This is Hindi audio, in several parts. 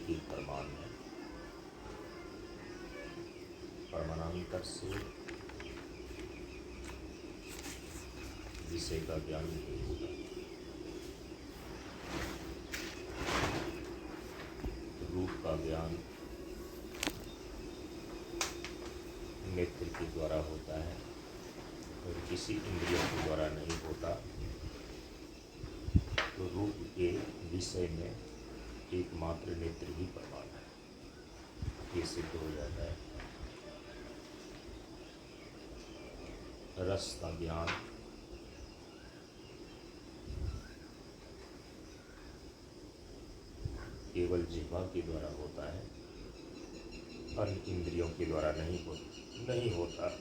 एक ही प्रमाण है। प्रमाणांतर से विषय का ज्ञान नहीं होगा। रूप का ज्ञान नेत्र के द्वारा होता है और किसी इंद्रियों के द्वारा नहीं होता। तो रूप के विषय में एकमात्र नेत्र ही प्रमाण है, ये सिद्ध हो जाता है। रस का ज्ञान केवल जिह्वा के द्वारा होता है, अन्य इंद्रियों के द्वारा नहीं होता।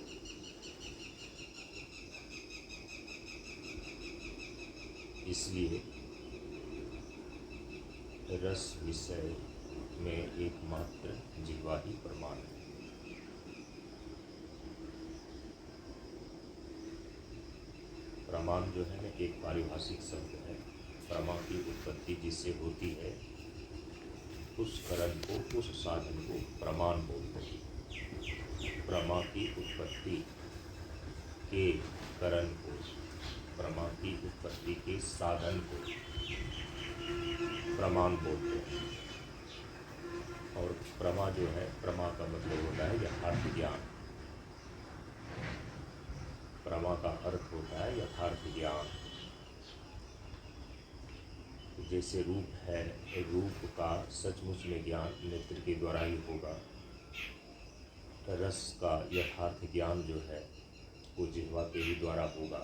इसलिए रस विषय में एकमात्र जिह्वा ही प्रमाण है। प्रमाण जो है ना एक पारिभाषिक शब्द है। प्रमा की उत्पत्ति जिससे होती है उस करण को, उस साधन को प्रमाण बोलते हैं। प्रमा की उत्पत्ति के करण को, प्रमा की उत्पत्ति के साधन को प्रमाण बोलते हैं। और प्रमा जो है, प्रमा का मतलब होता है यथार्थ ज्ञान। प्रमा का अर्थ होता है यथार्थ ज्ञान। जैसे रूप है, रूप का सचमुच में ज्ञान नेत्र के द्वारा ही होगा। रस का यथार्थ ज्ञान जो है वो जिह्वा के ही द्वारा होगा।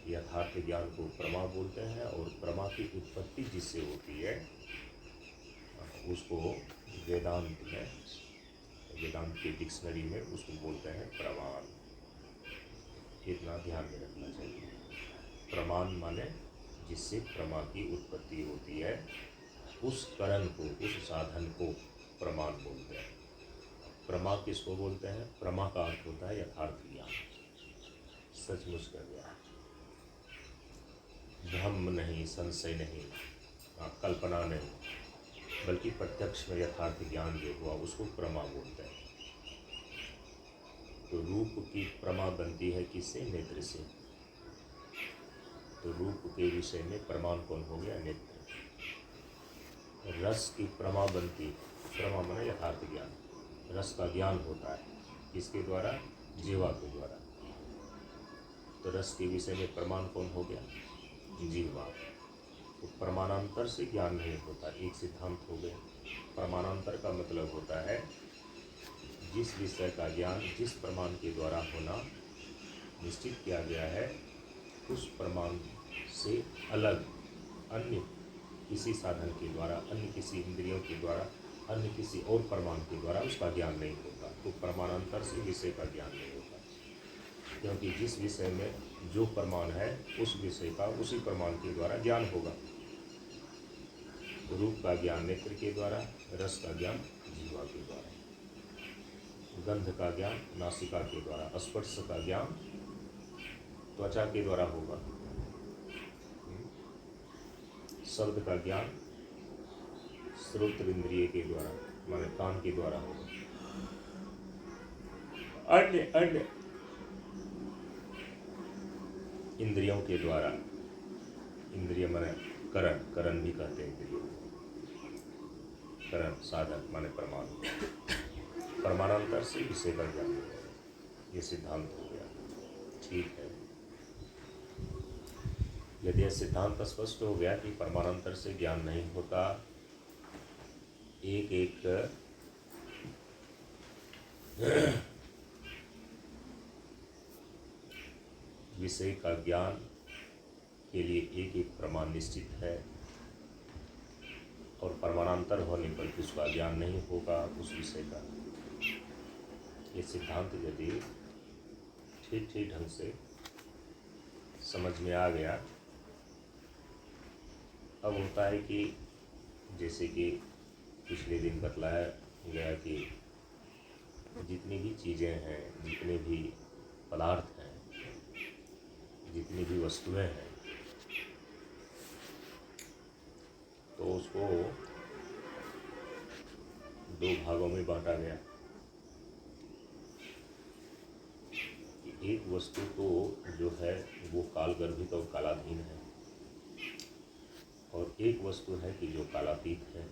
यथार्थ ज्ञान को प्रमा बोलते हैं और प्रमा की उत्पत्ति जिससे होती है उसको वेदांत में, वेदांत के डिक्शनरी में उसको बोलते हैं प्रमाण। इतना ध्यान में रखना चाहिए। प्रमाण माने जिससे प्रमा की उत्पत्ति होती है, उस करण को, उस साधन को प्रमाण बोलते हैं। प्रमा किसको बोलते हैं? प्रमा का अर्थ होता है यथार्थ ज्ञान, सचमुच का ज्ञान। भ्रम नहीं, संशय नहीं, कल्पना नहीं, बल्कि प्रत्यक्ष में यथार्थ ज्ञान जो हुआ उसको प्रमा बोलते हैं। तो रूप की प्रमा बनती है किससे? नेत्र से। तो रूप के विषय में प्रमाण कौन हो गया? नेत्र। रस की प्रमा बनती है, प्रमा माने यथार्थ ज्ञान। रस का ज्ञान होता है किसके द्वारा? जिह्वा के द्वारा। तो रस के विषय में प्रमाण कौन हो गया? जिह्वा। तो प्रमाणांतर से ज्ञान नहीं होता, एक सिद्धांत हो गया। प्रमाणांतर का मतलब होता है जिस विषय का ज्ञान जिस प्रमाण के द्वारा होना निश्चित किया गया है, उस प्रमाण से अलग अन्य किसी साधन के द्वारा, अन्य किसी इंद्रियों के द्वारा, अन्य किसी और प्रमाण के द्वारा उसका ज्ञान नहीं होता। तो प्रमाणांतर से विषय का ज्ञान नहीं होता, क्योंकि जिस विषय में जो प्रमाण है उस विषय का उसी प्रमाण के द्वारा ज्ञान होगा। रूप का ज्ञान नेत्र के द्वारा, रस का ज्ञान जिह्वा के द्वारा, गंध का ज्ञान नासिका के द्वारा, स्पर्श का ज्ञान त्वचा के द्वारा होगा, शब्द का ज्ञान श्रोत्र इंद्रिय के द्वारा माने कान के द्वारा होगा। अन्य इंद्रियों के द्वारा, इंद्रिय माने करण भी कहते हैं इंद्रियों, करण साधन माने प्रमाण। प्रमाणांतर से विषय का ज्ञान हो गया, ये सिद्धांत हो गया। ठीक है, यदि यह सिद्धांत स्पष्ट हो गया कि प्रमाणांतर से ज्ञान नहीं होता, एक एक विषय का ज्ञान के लिए एक एक प्रमाण निश्चित है, और प्रमाणांतर होने पर उसका ज्ञान नहीं होगा उस विषय का। ये सिद्धांत यदि ठीक ढंग से समझ में आ गया, अब होता है कि जैसे कि पिछले दिन बतलाया गया कि जितनी भी चीज़ें हैं, जितने भी पदार्थ हैं, जितनी भी वस्तुएं हैं, तो उसको दो भागों में बांटा गया कि एक वस्तु तो जो है वो कालगर्भित और कालाधीन है, और एक वस्तु है कि जो कालातीत है,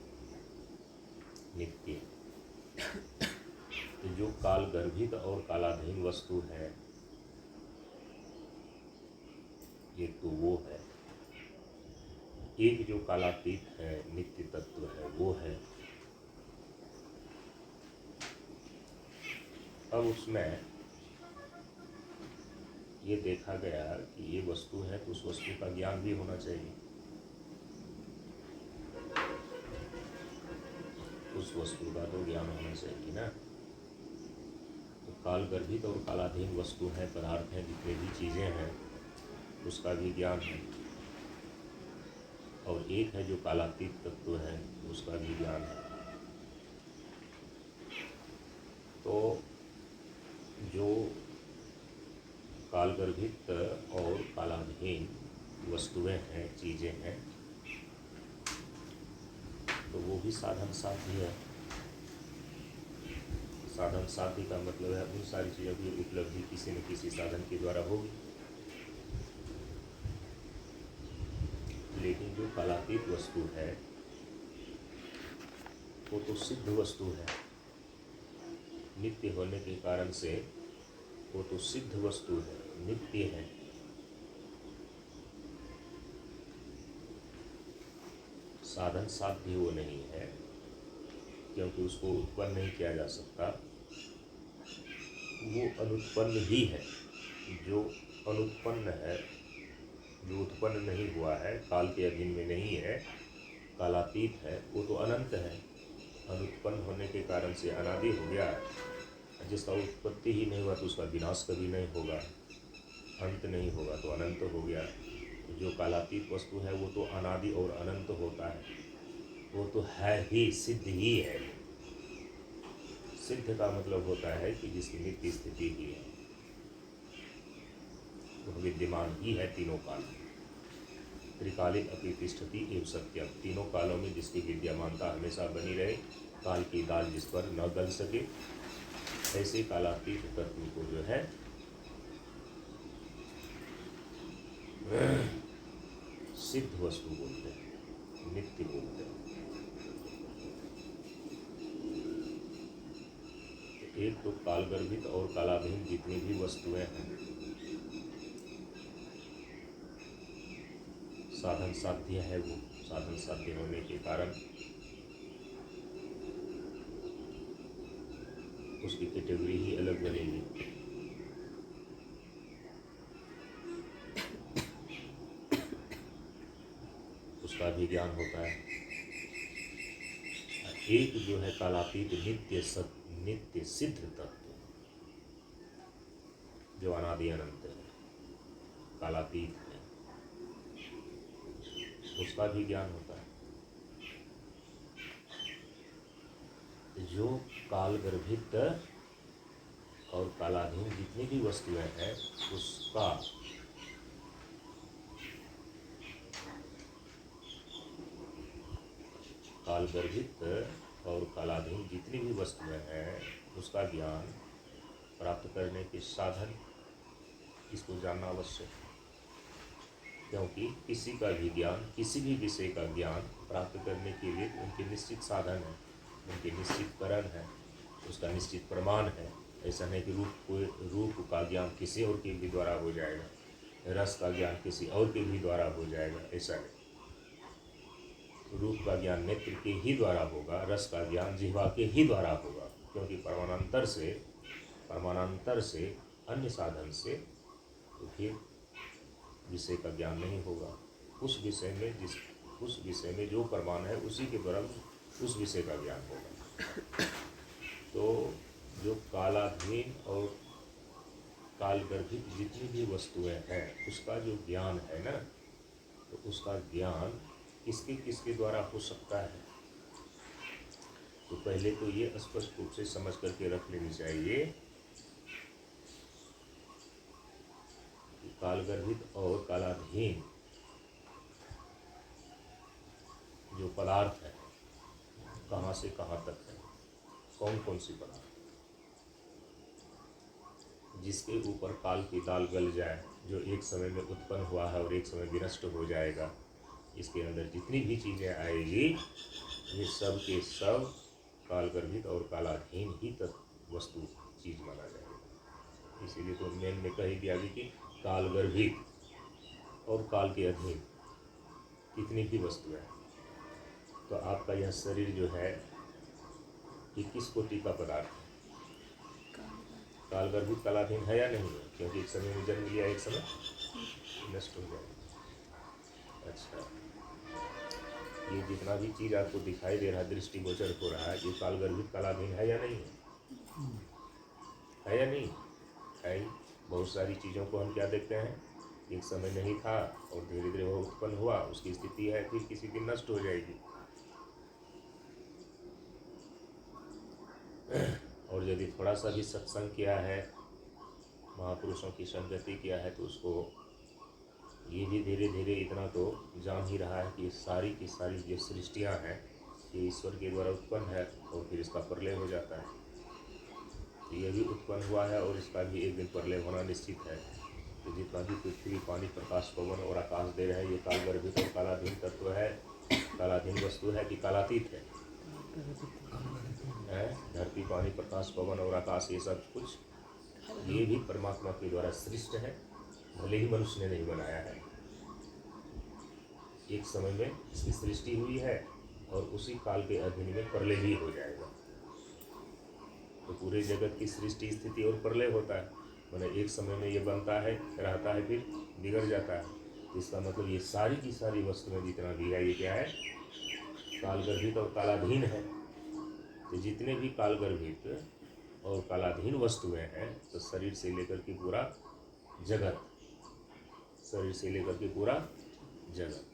नित्य। तो जो कालगर्भित और कालाधीन वस्तु है, एक तो वो है, एक जो कालातीत है, नित्य तत्व है, वो है। अब उसमें ये देखा गया कि ये वस्तु है तो उस वस्तु का ज्ञान भी होना चाहिए, उस वस्तु का तो ज्ञान होना चाहिए ना। तो कालगर्भित और कालाधीन वस्तु है, पदार्थ हैं, जितनी भी चीज़ें हैं, उसका भी ज्ञान है। और एक है जो कालातीत तत्व है, उसका भी ज्ञान है। तो जो कालगर्भित और कालाधीन वस्तुएं हैं, चीज़ें हैं, तो वो भी साधन साध्य है। साधन साध्य का मतलब है उन सारी चीज़ों की उपलब्धि किसी न किसी साधन के द्वारा होगी। लेकिन जो कालातीत वस्तु है वो तो सिद्ध वस्तु है, नित्य होने के कारण से वो तो सिद्ध वस्तु है, नित्य है। साधन साध्य वो नहीं है, क्योंकि उसको उत्पन्न नहीं किया जा सकता, वो अनुत्पन्न ही है। जो अनुत्पन्न है, जो उत्पन्न नहीं हुआ है, काल के अधीन में नहीं है, कालातीत है, वो तो अनंत है। अनुत्पन्न होने के कारण से अनादि हो गया। जिसका उत्पत्ति ही नहीं हुआ तो उसका विनाश कभी नहीं होगा, अंत नहीं होगा, तो अनंत हो गया। जो कालातीत वस्तु है वो तो अनादि और अनंत होता है, वो तो है ही, सिद्ध ही है। सिद्ध का मतलब होता है कि जिसकी नित्य स्थिति ही है, वह विद्यमान ही है तीनों काल में। त्रिकालिक अपि तिष्ठति एव सत्यम, तीनों कालों में जिसकी विद्यमानता हमेशा बनी रहे, काल की दाल जिस पर न गल सके, ऐसे कालातीत तत्व को जो है सिद्ध वस्तु बोलते हैं, नित्य बोलते हैं। एक तो कालगर्भित और कालाधीन जितनी भी वस्तुएं हैं, साधन साध्य है। वो साधन साध्य होने के कारण उसकी कैटेगरी ही अलग बनेगी। उसका भी ज्ञान होता है। एक जो है कालातीत नित्य सिद्ध तत्व, जो अनादि अनंत है, कालातीत है, उसका भी ज्ञान होता है। जो कालगर्भित और कालाधीन जितनी भी वस्तुएं हैं, उसका कालगर्भित और कालाधीन जितनी भी वस्तुएं हैं, उसका ज्ञान प्राप्त करने के साधन, इसको जानना आवश्यक है। क्योंकि किसी का भी ज्ञान, किसी भी विषय का ज्ञान प्राप्त करने के लिए उनके निश्चित साधन है, उनके निश्चित करण है, उसका निश्चित प्रमाण है। ऐसा नहीं कि रूप का ज्ञान किसी और के भी द्वारा हो जाएगा, रस का ज्ञान किसी और के भी द्वारा हो जाएगा, ऐसा नहीं। रूप का ज्ञान नेत्र के ही द्वारा होगा, रस का ज्ञान जिह्वा के ही द्वारा होगा, क्योंकि परमानांतर से अन्य साधन से तो फिर विषय का ज्ञान नहीं होगा। उस विषय में जो प्रमाण है उसी के द्वारा उस विषय का ज्ञान होगा। तो जो कालाधीन और कालगर्भित जितनी भी वस्तुएं हैं, उसका जो ज्ञान है ना, तो उसका ज्ञान किसके द्वारा हो सकता है। तो पहले तो ये स्पष्ट रूप से समझ करके रख लेनी चाहिए कि कालगर्भित और कालाधीन जो पदार्थ है, कहाँ से कहाँ तक है। कौन कौन सी पदार्थ जिसके ऊपर काल की दाल गल जाए, जो एक समय में उत्पन्न हुआ है और एक समय विनष्ट हो जाएगा, इसके अंदर जितनी भी चीज़ें आएगी ये सब के सब कालगर्भित और कालाधीन ही तत्व वस्तु चीज माना जाएगा। इसीलिए तो मेन में कही दिया भी कि कालगर्भित और काल के अधीन कितनी भी वस्तुएं। तो आपका यह शरीर जो है कि किस कोटि का पदार्थ है? कालगर्भित कालाधीन है या नहीं है? क्योंकि एक समय में जन्म लिया, एक समय नष्ट हो जाएगा। अच्छा, ये जितना भी चीज़ आपको दिखाई दे रहा है, दृष्टिगोचर हो रहा है, ये कालगर्भित कालाधीन है या नहीं है? है या नहीं है? बहुत सारी चीज़ों को हम क्या देखते हैं, एक समय नहीं था और धीरे धीरे वो उत्पन्न हुआ, उसकी स्थिति है फिर किसी दिन नष्ट हो जाएगी। और यदि थोड़ा सा भी सत्संग किया है, महापुरुषों की संगति किया है, तो उसको ये भी धीरे धीरे इतना तो जान ही रहा है कि सारी की सारी जो सृष्टियाँ हैं ये ईश्वर के द्वारा उत्पन्न है और फिर इसका प्रलय हो जाता है। तो ये भी उत्पन्न हुआ है और इसका भी एक दिन प्रलय होना निश्चित है। तो जितना भी पृथ्वी, पानी, प्रकाश, पवन और आकाश दे रहे हैं, ये कालगर्भित और कालाधीन तत्व है, कालाधीन वस्तु है कि कालातीत है? धरती, पानी, प्रकाश, पवन और आकाश, ये सब कुछ ये भी परमात्मा के द्वारा सृष्ट है, भले ही मनुष्य ने नहीं बनाया है। एक समय में इसकी सृष्टि हुई है और उसी काल के अधीन में प्रलय भी हो जाएगा। तो पूरे जगत की सृष्टि, स्थिति और प्रलय होता है, मैंने एक समय में ये बनता है, रहता है, फिर बिगड़ जाता है। तो इसका मतलब ये सारी की सारी वस्तुएं जितना भी है, ये क्या है? कालगर्भित और कालाधीन है। तो जितने भी कालगर्भित और कालाधीन वस्तुएं हैं, तो शरीर से लेकर के पूरा जगत, शरीर से लेकर के पूरा जगत।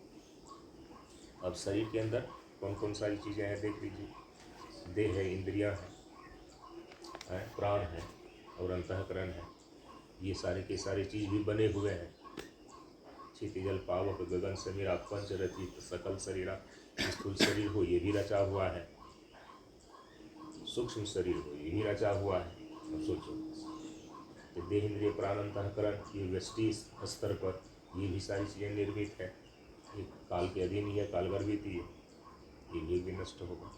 अब शरीर के अंदर कौन कौन सारी चीज़ें हैं देख लीजिए। देह है, इंद्रियां हैं, प्राण है और अंतःकरण है। ये सारे के सारे चीज़ भी बने हुए हैं। क्षितिजल पावक गगन समीरा पंच रचित सकल शरीरा। स्थूल शरीर हो ये भी रचा हुआ है, सूक्ष्म शरीर हो ये भी रचा हुआ है। अब सोचो, तो देह, इंद्रिय, प्राण, अंतःकरण, ये व्यष्टि स्तर पर ये भी सारी चीज़ें निर्मित है। ये काल के अधीन ही है, कालगर्भित ही है, ये भी नष्ट होगा।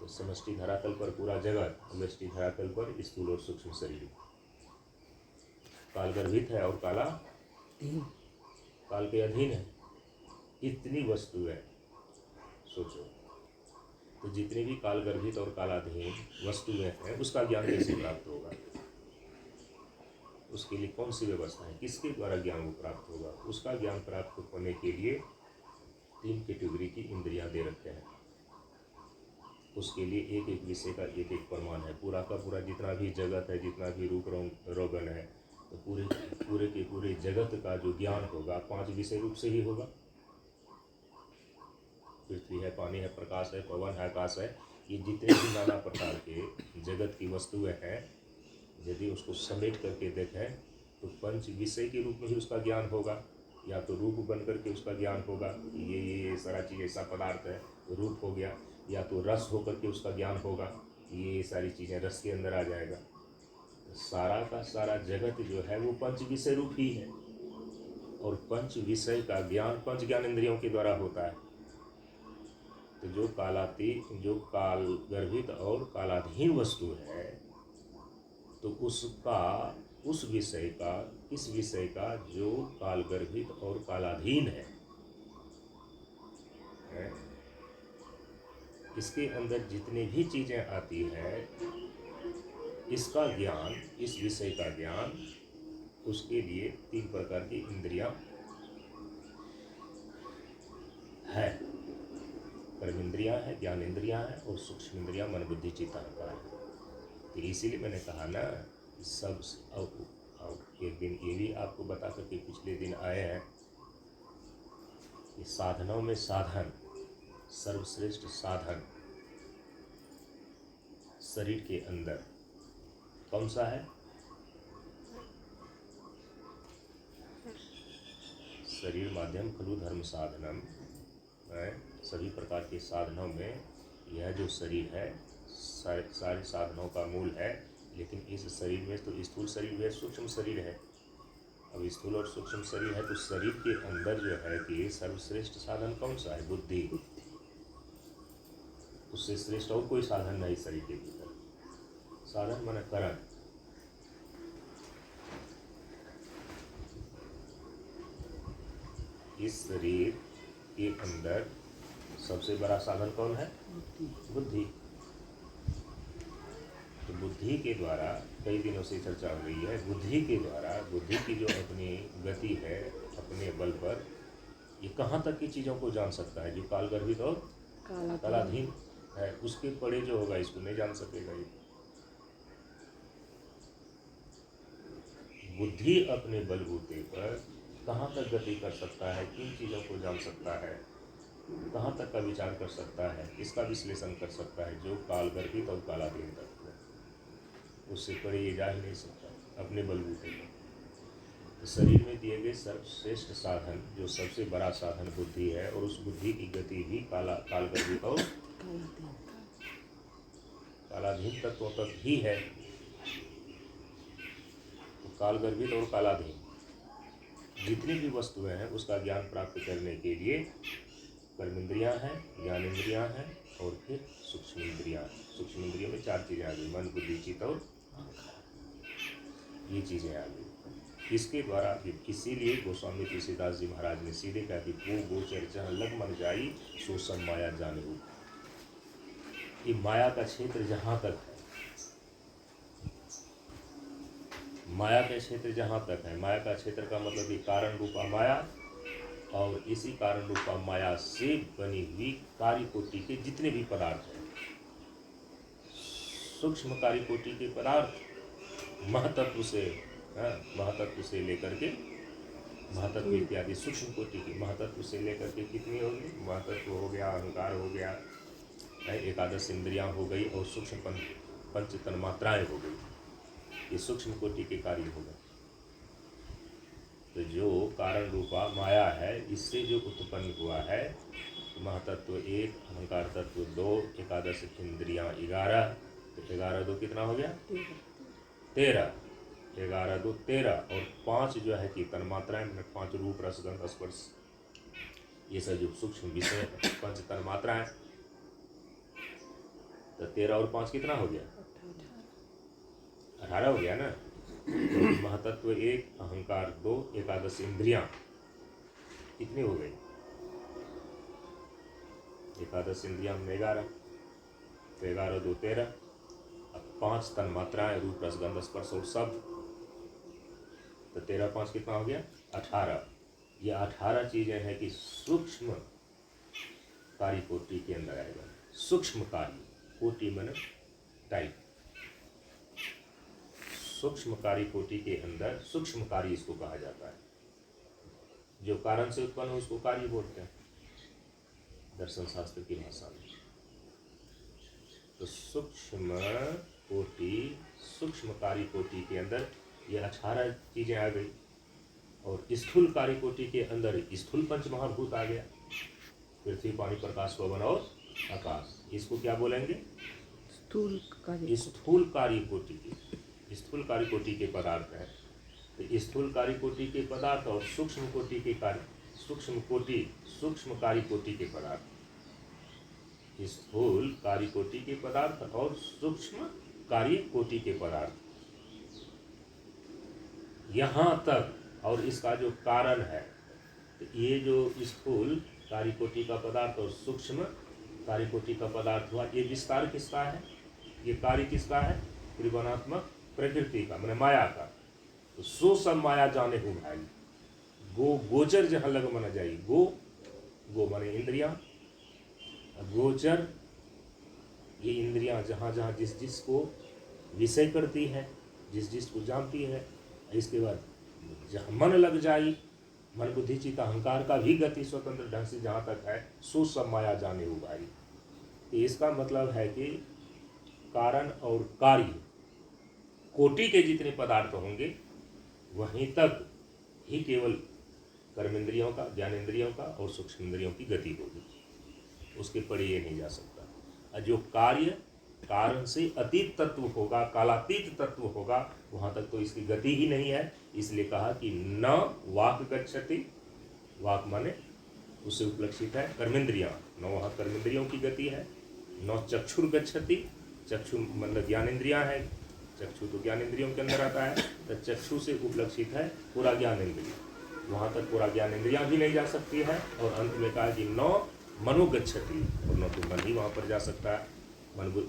तो समष्टि धरातल पर पूरा जगत, व्यष्टि धरातल पर स्थूल और सूक्ष्म शरीर कालगर्भित है और काला काल के अधीन है। इतनी वस्तुएं सोचो, तो जितने भी कालगर्भित और कालाधीन वस्तुएं हैं, उसका ज्ञान कैसे प्राप्त होगा? उसके लिए कौन सी व्यवस्था है, किसके द्वारा ज्ञान को प्राप्त होगा? उसका ज्ञान प्राप्त होने के लिए 3 कैटेगरी की इंद्रियां दे रखे हैं। उसके लिए एक एक विषय का एक एक प्रमाण है। पूरा का पूरा जितना भी जगत है, जितना भी रूप रोगन है, तो पूरे के पूरे जगत का जो ज्ञान होगा 5 विषय रूप से ही होगा। पृथ्वी है, पानी है, प्रकाश है, पवन है, आकाश है, ये जितने भी नाना प्रकार के जगत की वस्तुएं हैं, यदि उसको समेट करके देखें तो 5 विषय के रूप में ही उसका ज्ञान होगा। या तो रूप बन करके उसका ज्ञान होगा, ये सारा चीज़ ऐसा पदार्थ है, रूप हो गया। या तो रस होकर के उसका ज्ञान होगा, ये सारी चीज़ें रस के अंदर आ जाएगा। तो सारा का सारा जगत जो है वो 5 विषय रूप ही है। और 5 विषय का ज्ञान 5 ज्ञान इंद्रियों के द्वारा होता है। तो जो कालगर्भित और कालाधीन वस्तु है, तो उसका, उस विषय का, इस विषय का जो कालगर्भित और कालाधीन है, इसके अंदर जितनी भी चीज़ें आती हैं, इसका ज्ञान, इस विषय का ज्ञान, उसके लिए 3 प्रकार की इंद्रियां है। कर्म इंद्रियां है, ज्ञान इंद्रियां है और सूक्ष्म इंद्रियां मन बुद्धि चित्त अहंकार है। तो इसीलिए मैंने कहा ना, सब एक दिन ये भी आपको बता करके पिछले दिन आए हैं कि साधनों में साधन, सर्वश्रेष्ठ साधन शरीर के अंदर कौन सा है? शरीर माध्यम खलु धर्म साधनम। सभी प्रकार के साधनों में यह जो शरीर है सारे साधनों का मूल है, लेकिन इस शरीर में तो स्थूल शरीर है, सूक्ष्म शरीर है। अब स्थूल और सूक्ष्म शरीर है तो शरीर के अंदर जो है कि सर्वश्रेष्ठ साधन कौन सा है? बुद्धि। उससे श्रेष्ठ और कोई साधन नहीं शरीर के भीतर। साधन माने करण। इस शरीर के अंदर सबसे बड़ा साधन कौन है? बुद्धि। तो बुद्धि के द्वारा कई दिनों से चर्चा हो रही है, बुद्धि के द्वारा, बुद्धि की जो अपनी गति है, अपने बल पर ये कहाँ तक की चीज़ों को जान सकता है? जो काल गर्भित और कालाधीन है, उसके परे जो होगा इसको नहीं जान सकेगा। ये बुद्धि अपने बलबूते पर कहाँ तक गति कर सकता है, किन चीज़ों को जान सकता है, कहाँ तक का विचार कर सकता है, इसका विश्लेषण कर सकता है, जो काल गर्भित और कालाधीन तक है, उससे परे ये जा ही नहीं सकता अपने बलबूते पर। तो शरीर में दिए गए सर्वश्रेष्ठ साधन, जो सबसे बड़ा साधन बुद्धि है, और उस बुद्धि की गति भी काल गर्भित और कालाधीन तत्वों तक ही है। तो काल गर्भित और कालाधीन जितनी भी वस्तुएं हैं उसका ज्ञान प्राप्त करने के लिए कर्मेंद्रियां हैं, ज्ञानेंद्रियां हैं, और फिर सूक्ष्म इंद्रियां। सूक्ष्म इंद्रियों में 4 चीज़ें आ गई, मन, बुद्धि, चित्त और ये चीज़ें आ गई। इसके द्वारा इसीलिए गोस्वामी तुलसीदास जी महाराज ने सीधे कहा कि वो गोचर जहाँ लग मन जाई सो सब माया जाने हो। ये माया का क्षेत्र जहाँ तक है, माया का क्षेत्र जहाँ तक है, माया का क्षेत्र का मतलब कि कारण रूपा माया, और इसी कारण रूपा माया से बनी हुई कार्य कोटि के जितने भी पदार्थ हैं, सूक्ष्म कार्य कोटि के पदार्थ महतत्व से, महतत्व से लेकर के महतत्व इत्यादि सूक्ष्म कोटि की, महतत्व से लेकर के कितनी होगी? महतत्व हो गया, अहंकार हो गया, एकादश इंद्रियां हो गई, और सूक्ष्म पंच तन्मात्राएं हो गई। ये सूक्ष्म कोटि के कार्य हो गए। तो जो कारण रूपा माया है, इससे जो उत्पन्न हुआ है, महतत्व 1, अहंकार तत्व 2, एकादश इंद्रियां 11, तो 11 2 कितना हो गया? 13। 11 2 13, और 5 जो है कि तन्मात्राएं, 5 रूप रस गंध स्पर्श, ये सब जो सूक्ष्म विषय पंच तन्मात्राएं, तो 13 और 5 कितना हो गया? 18 हो गया ना। तो महतत्व 1, अहंकार 2, एकादश इंद्रियां कितनी हो गई? एकादश इंद्रियां में 11, तो 11 2 13, अब 5 तन्मात्राएं रूप रस गंध स्पर्श और शब्द, तो 13 5 कितना हो गया? 18। ये 18 चीजें हैं कि सूक्ष्म कार्य कोटि के अंदर आएगा। सूक्ष्म कार्य कोटि माने टाइप, सूक्ष्म कार्य कोटि के अंदर सूक्ष्म कार्य इसको कहा जाता है। जो कारण से उत्पन्न हो उसको कार्य बोलते हैं दर्शन शास्त्र की भाषा में। तो सूक्ष्म कोटि, सूक्ष्म कार्य कोटि के अंदर ये 18 चीजें आ गई, और स्थूल कार्य कोटि के अंदर स्थूल पंच महाभूत आ गया, पृथ्वी पानी प्रकाश पवन और आकाश। इसको क्या बोलेंगे? स्थूल कार्य कोटि के, स्थूल कार्य कोटि के पदार्थ है। तो स्थूल कार्य कोटि के पदार्थ और सूक्ष्म कोटि के कार्य, सूक्ष्म कार्य कोटि के पदार्थ, स्थूल कार्य कोटि के पदार्थ और सूक्ष्म कार्य कोटि के पदार्थ, यहाँ तक। और इसका जो कारण है, तो ये जो स्थूल कार्य कोटि का पदार्थ और सूक्ष्म कार्य कोटि का पदार्थ हुआ, ये विस्तार किसका है? ये कार्य किसका है? त्रिगुणात्मक प्रकृति का, मैंने माया का। तो सो सब माया जाने हो भाई। गोचर जहाँ लग मना जाई, गो माने इंद्रियां, गोचर ये इंद्रियां जहाँ जहाँ जिस को विषय करती है, जिस को जानती है। इसके बाद जहाँ मन लग जाई, मन बुद्धि चित्त अहंकार का भी गति स्वतंत्र ढंग से जहाँ तक है, सो सब माया जाने हो भाई। तो इसका मतलब है कि कारण और कार्य कोटि के जितने पदार्थ होंगे वहीं तक ही केवल कर्मेंद्रियों का, ज्ञानेंद्रियों का और सूक्ष्म इंद्रियों की गति होगी, उसके परे ये नहीं जा सकता। और जो कार्य कारण से अतीत तत्व होगा, कालातीत तत्व होगा, वहाँ तक तो इसकी गति ही नहीं है। इसलिए कहा कि न वाक गच्छति, वाक माने उससे उपलक्षित है कर्मेंद्रियाँ, न वहाँ कर्मेंद्रियों की गति है। न चक्षुर गच्छति, चक्षु मतलब ज्ञानेंद्रियाँ है, चक्षु तो ज्ञानेंद्रियों के अंदर आता है, तो चक्षु से उपलक्षित है पूरा ज्ञानेंद्रिय, वहाँ तक पूरा ज्ञानेंद्रियाँ भी नहीं जा सकती है। और अंत में कहा कि न मनो गच्छति, और न तो मन ही वहाँ पर जा सकता है।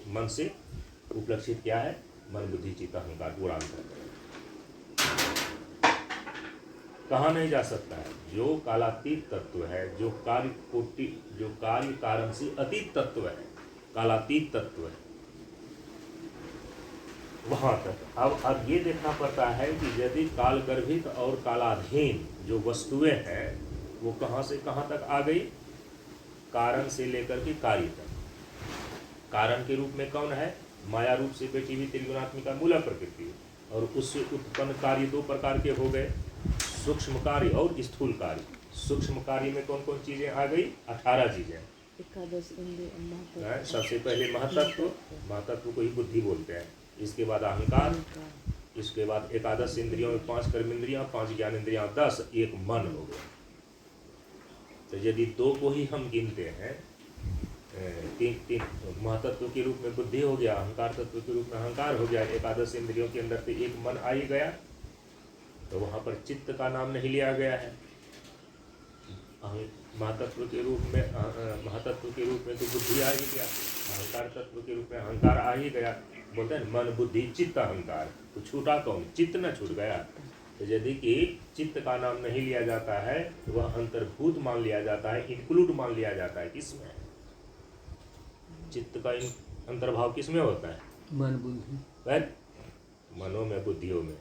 मन से उपलक्षित क्या है? मन बुद्धि चित्त अहंकार पूरा अंतर कहाँ नहीं जा सकता है? जो कालातीत तत्व है, जो कार्य कोटि, जो कार्य कारण से अतीत तत्व है, कालातीत तत्व है, वहाँ तक। अब ये देखना पड़ता है कि यदि कालगर्भित और कालाधीन जो वस्तुएं हैं वो कहाँ से कहाँ तक आ गई? कारण से लेकर के कार्य तक। कारण के रूप में कौन है? माया रूप से बैठी हुई त्रिगुणात्मिका मूला प्रकृति, और उससे उत्पन्न कार्य दो प्रकार के हो गए, सूक्ष्म कार्य और स्थूल कार्य। सूक्ष्म कार्य में कौन कौन चीजें आ गई? 18 चीजें। सबसे पहले महतत्व, महतत्व को ही बुद्धि बोलते हैं। इसके बाद अहंकार, इसके बाद एकादश इंद्रियों में 5 कर्मेंद्रियां, 5 ज्ञानेंद्रियां, 10, एक मन हो गया। तो यदि दो को ही हम गिनते हैं, तीन महतत्व के रूप में बुद्धि हो गया, अहंकार तत्व के रूप में अहंकार हो गया, एकादश इंद्रियों के अंदर से एक मन आ ही गया, तो वहाँ पर चित्त का नाम नहीं लिया गया है। महतत्व के रूप में तो बुद्धि आ ही गया, अहंकार तत्व के रूप में अहंकार आ ही गया। बोलते हैं मन बुद्धि चित्त अहंकार, तो छूटा कौन? चित्त न छूट गया। तो यदि कि चित्त का नाम नहीं लिया जाता है तो वह अंतर्भूत मान लिया जाता है, इंक्लूड मान लिया जाता है। किसमें? चित्त का अंतर्भाव किसमें होता है? मन बुद्धि, मनो में, बुद्धियों में।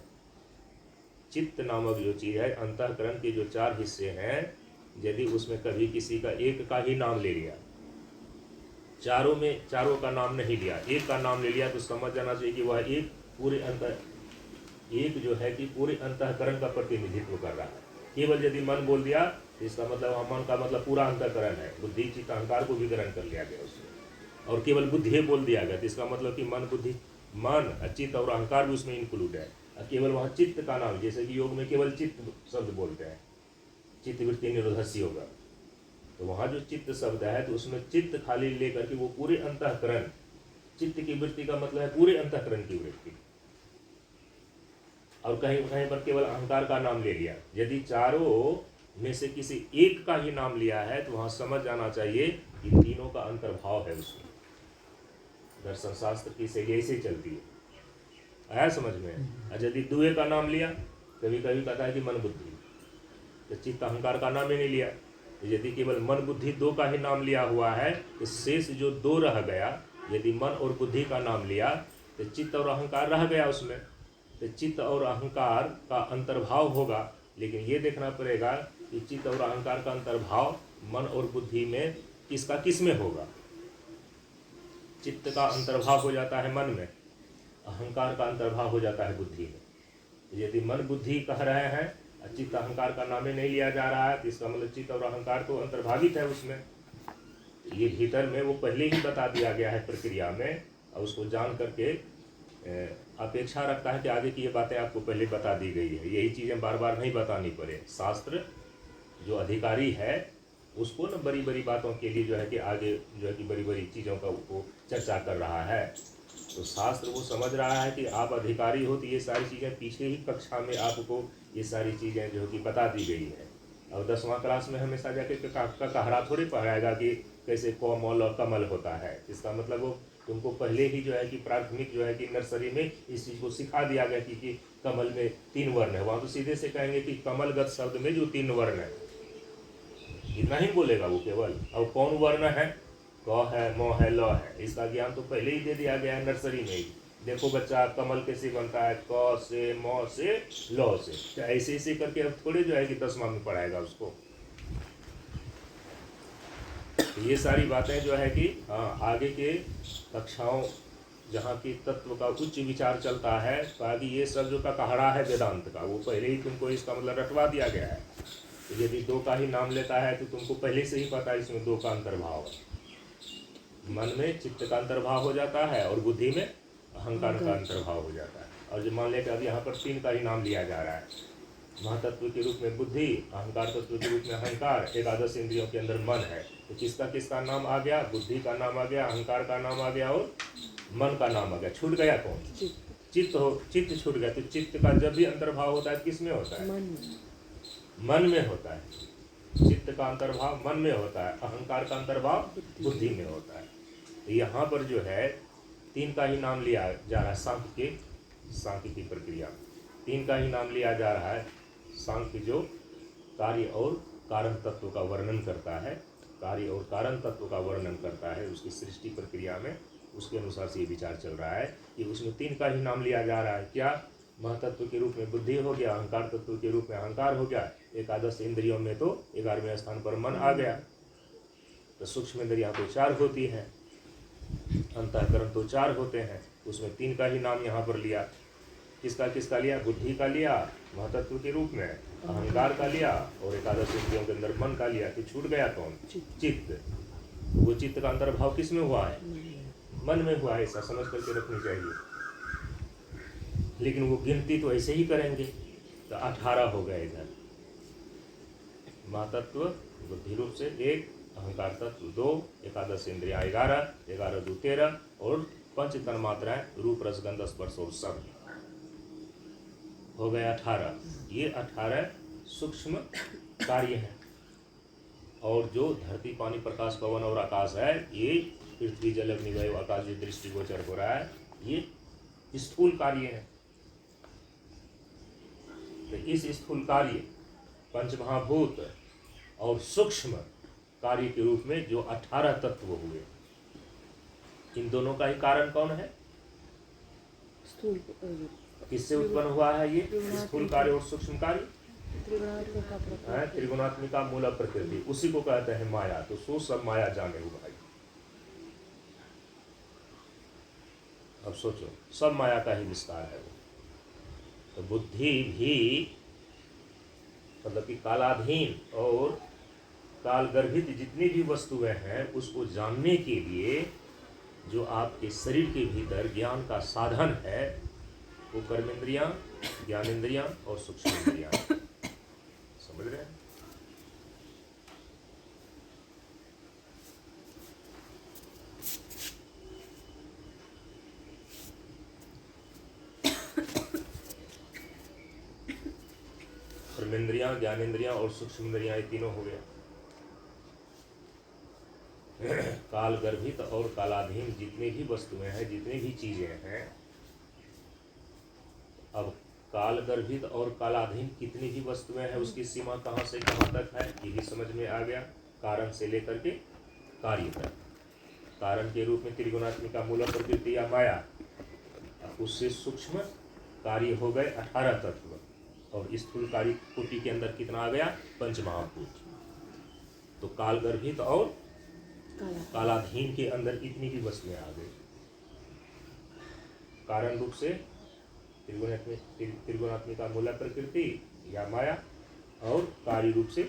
चित्त नामक जो चीज है, अंतःकरण के जो 4 हिस्से हैं, यदि उसमें कभी किसी का एक का ही नाम ले लिया, चारों का नाम नहीं लिया, एक का नाम ले लिया, तो समझ जाना चाहिए कि वह एक पूरे एक जो है कि पूरे अंतःकरण का प्रतिनिधित्व कर रहा है। केवल यदि मन बोल दिया तो इसका मतलब वहाँ मन का मतलब पूरा अंतःकरण है, बुद्धि चित्त अहंकार को भी ग्रहण कर लिया गया उसमें। और केवल बुद्धि बोल दिया गया तो इसका मतलब कि मन बुद्धि, मन चित्त और अहंकार भी उसमें इंक्लूड है। और केवल वहाँ चित्त का नाम, जैसे कि योग में केवल चित्त शब्द बोलते हैं, चित्त वृत्ति निरोधस्य होगा, तो वहाँ जो चित्त शब्द है तो उसमें चित्त खाली लेकर के वो पूरे अंतःकरण, चित्त की वृत्ति का मतलब है पूरे अंतःकरण की वृत्ति। और कहीं कहीं पर केवल अहंकार का नाम ले लिया। यदि चारों में से किसी एक का ही नाम लिया है तो वहाँ समझ जाना चाहिए कि तीनों का अंतर्भाव है उसमें। दर्शन शास्त्र की शैली ऐसे चलती है, आया समझ में? और यदि दुए का नाम लिया, कभी कभी कहता है कि मन बुद्धि, तो चित्त अहंकार का नाम ही नहीं लिया। यदि केवल मन बुद्धि 2 का ही नाम लिया हुआ है तो शेष जो 2 रह गया, यदि मन और बुद्धि का नाम लिया तो चित्त और अहंकार रह गया उसमें, तो चित्त और अहंकार का अंतर्भाव होगा। लेकिन ये देखना पड़ेगा कि चित्त और अहंकार का अंतर्भाव मन और बुद्धि में किसका किस में होगा। चित्त का अंतर्भाव हो जाता है मन में, अहंकार का अंतर्भाव हो जाता है बुद्धि में। यदि मन बुद्धि कह रहे हैं और चित्त अहंकार का नाम ही नहीं लिया जा रहा है तो इसका मतलब चित्त और अहंकार तो अंतर्भावित है उसमें। ये भीतर में वो पहले ही बता दिया गया है प्रक्रिया में, और उसको जान करके अपेक्षा रखता है कि आगे की ये बातें आपको पहले बता दी गई है, यही चीज़ें बार बार नहीं बतानी पड़े। शास्त्र जो अधिकारी है उसको न बड़ी बड़ी बातों के लिए जो है कि आगे जो है कि बड़ी बड़ी चीज़ों का वो चर्चा कर रहा है, तो शास्त्र वो समझ रहा है कि आप अधिकारी हो तो ये सारी चीज़ें पीछे ही कक्षा में आपको ये सारी चीज़ें जो है कि बता दी गई है। और 10वां क्लास में हमेशा जाके कहरा थोड़ी पढ़ाएगा कि कैसे कोमल और कमल होता है। इसका मतलब वो तुमको पहले ही जो है कि प्राथमिक जो है कि नर्सरी में इस चीज़ को सिखा दिया गया कि कमल में 3 वर्ण है। वहाँ तो सीधे से कहेंगे कि कमलगत शब्द में जो 3 वर्ण है, इतना ही बोलेगा वो केवल। और कौन वर्ण है? क है, म है, ल है, इसका ज्ञान तो पहले ही दे दिया गया है नर्सरी में ही। देखो बच्चा कमल कैसे बनता है, क से, म से, ल से, तो ऐसे ऐसे करके अब थोड़े जो है कि 10वां में पढ़ाएगा उसको। ये सारी बातें जो है कि हाँ आगे के कक्षाओं जहाँ की तत्व का उच्च विचार चलता है, तो आगे ये सब जो का कहरा है वेदांत का, वो पहले ही तुमको इसका मतलब रटवा दिया गया है। तो यदि 2 का ही नाम लेता है तो तुमको पहले से ही पता है इसमें 2 का अंतर्भाव है। मन में चित्त का अंतर्भाव हो जाता है और बुद्धि में अहंकार का अंतर्भाव हो जाता है। और जो मान लें कि अब यहाँ पर तीन का ही नाम लिया जा रहा है, महातत्व के रूप में बुद्धि, अहंकार तत्व के रूप में अहंकार, एकादश इंद्रियों के अंदर मन है। तो किसका किसका नाम आ गया? बुद्धि का नाम आ गया, अहंकार का नाम आ गया और मन का नाम आ गया। छूट गया कौन? चित्त छूट गया। तो चित्त का जब भी अंतर्भाव होता है किस में होता है? मन में होता है। चित्त का अंतर्भाव मन में होता है, अहंकार का अंतर्भाव बुद्धि में होता है। तो यहाँ पर जो है तीन का ही नाम लिया जा रहा है। सांख्य की प्रक्रिया तीन का ही नाम लिया जा रहा है। सांख्य जो कार्य और कारण तत्व का वर्णन करता है, कार्य और कारण तत्व का वर्णन करता है उसकी सृष्टि प्रक्रिया में, उसके अनुसार से ये विचार चल रहा है कि उसमें तीन का ही नाम लिया जा रहा है। क्या? महतत्व के रूप में बुद्धि हो गया, अहंकार तत्व के रूप में अहंकार हो गया, एकादश इंद्रियों में तो 11वें स्थान पर मन आ गया। तो सूक्ष्म इंद्रियां तो 4 होती हैं, अंतःकरण तो 4 होते हैं, उसमें तीन का ही नाम यहाँ पर लिया। किसका किसका लिया? बुद्धि का लिया महतत्व के रूप में, अहंकार का लिया और एकादश इंद्रियों के अंदर मन का लिया। कि छूट गया कौन? चित्त। वो चित्त का अंतर्भाव किस में हुआ है? मन में हुआ है। ऐसा समझ करके रखनी चाहिए। लेकिन वो गिनती तो ऐसे ही करेंगे। तो 18 हो गए इधर, महतत्व बुद्धि रूप से 1, अहंकार तत्व 2, एकादश इंद्रिया 11, 11 2 13 और पंच तन्मात्राएं रूप रस गंध स्पर्श और शब्द हो गए 18। ये 18 सूक्ष्म कार्य हैं। और जो धरती पानी प्रकाश पवन और आकाश है, ये पृथ्वी जल अग्नि वायु आकाश जो दृष्टिगोचर हो रहा है, ये स्थूल कार्य है। तो इस स्थूल कार्य पंचमहाभूत और सूक्ष्म कार्य के रूप में जो 18 तत्व हुए, इन दोनों का ही कारण कौन है? किससे उत्पन्न हुआ है ये स्थूल कार्य और सूक्ष्म कार्य? त्रिगुणात्मिका मूल प्रकृति, उसी को कहते हैं माया। तो सो सब माया जाने हो भाई। अब सोचो, सब माया का ही विस्तार है वो। तो बुद्धि भी मतलब कि कालाधीन और कालगर्भित जितनी भी वस्तुएं हैं, उसको जानने के लिए जो आपके शरीर के भीतर ज्ञान का साधन है, वो कर्मेंद्रियां, ज्ञानेंद्रियां और सूक्ष्म इंद्रियां। समझ रहे हैं? कर्मेंद्रियां, ज्ञानेंद्रियां और सूक्ष्म इंद्रियां, ये तीनों हो गया। काल गर्भित और कालाधीन जितने भी वस्तुएं हैं, जितने भी चीजें हैं, अब काल गर्भित और कालाधीन कितनी भी वस्तुएं हैं, उसकी सीमा कहाँ से कहाँ तक है, ये भी समझ में आ गया। कारण से लेकर के कार्य तक। कारण के रूप में त्रिगुणात्मिका मूल प्रकृति या माया, उससे सूक्ष्म कार्य हो गए 18 तत्व, और स्थूल कार्य कोटि के अंदर कितना आ गया? पंचमहाभूत। तो काल गर्भित और कालाधीन के अंदर इतनी ही वस्तुएं आ गई। कारण रूप से त्रिगुणात्मिका मूल प्रकृति या माया, और कार्य रूप से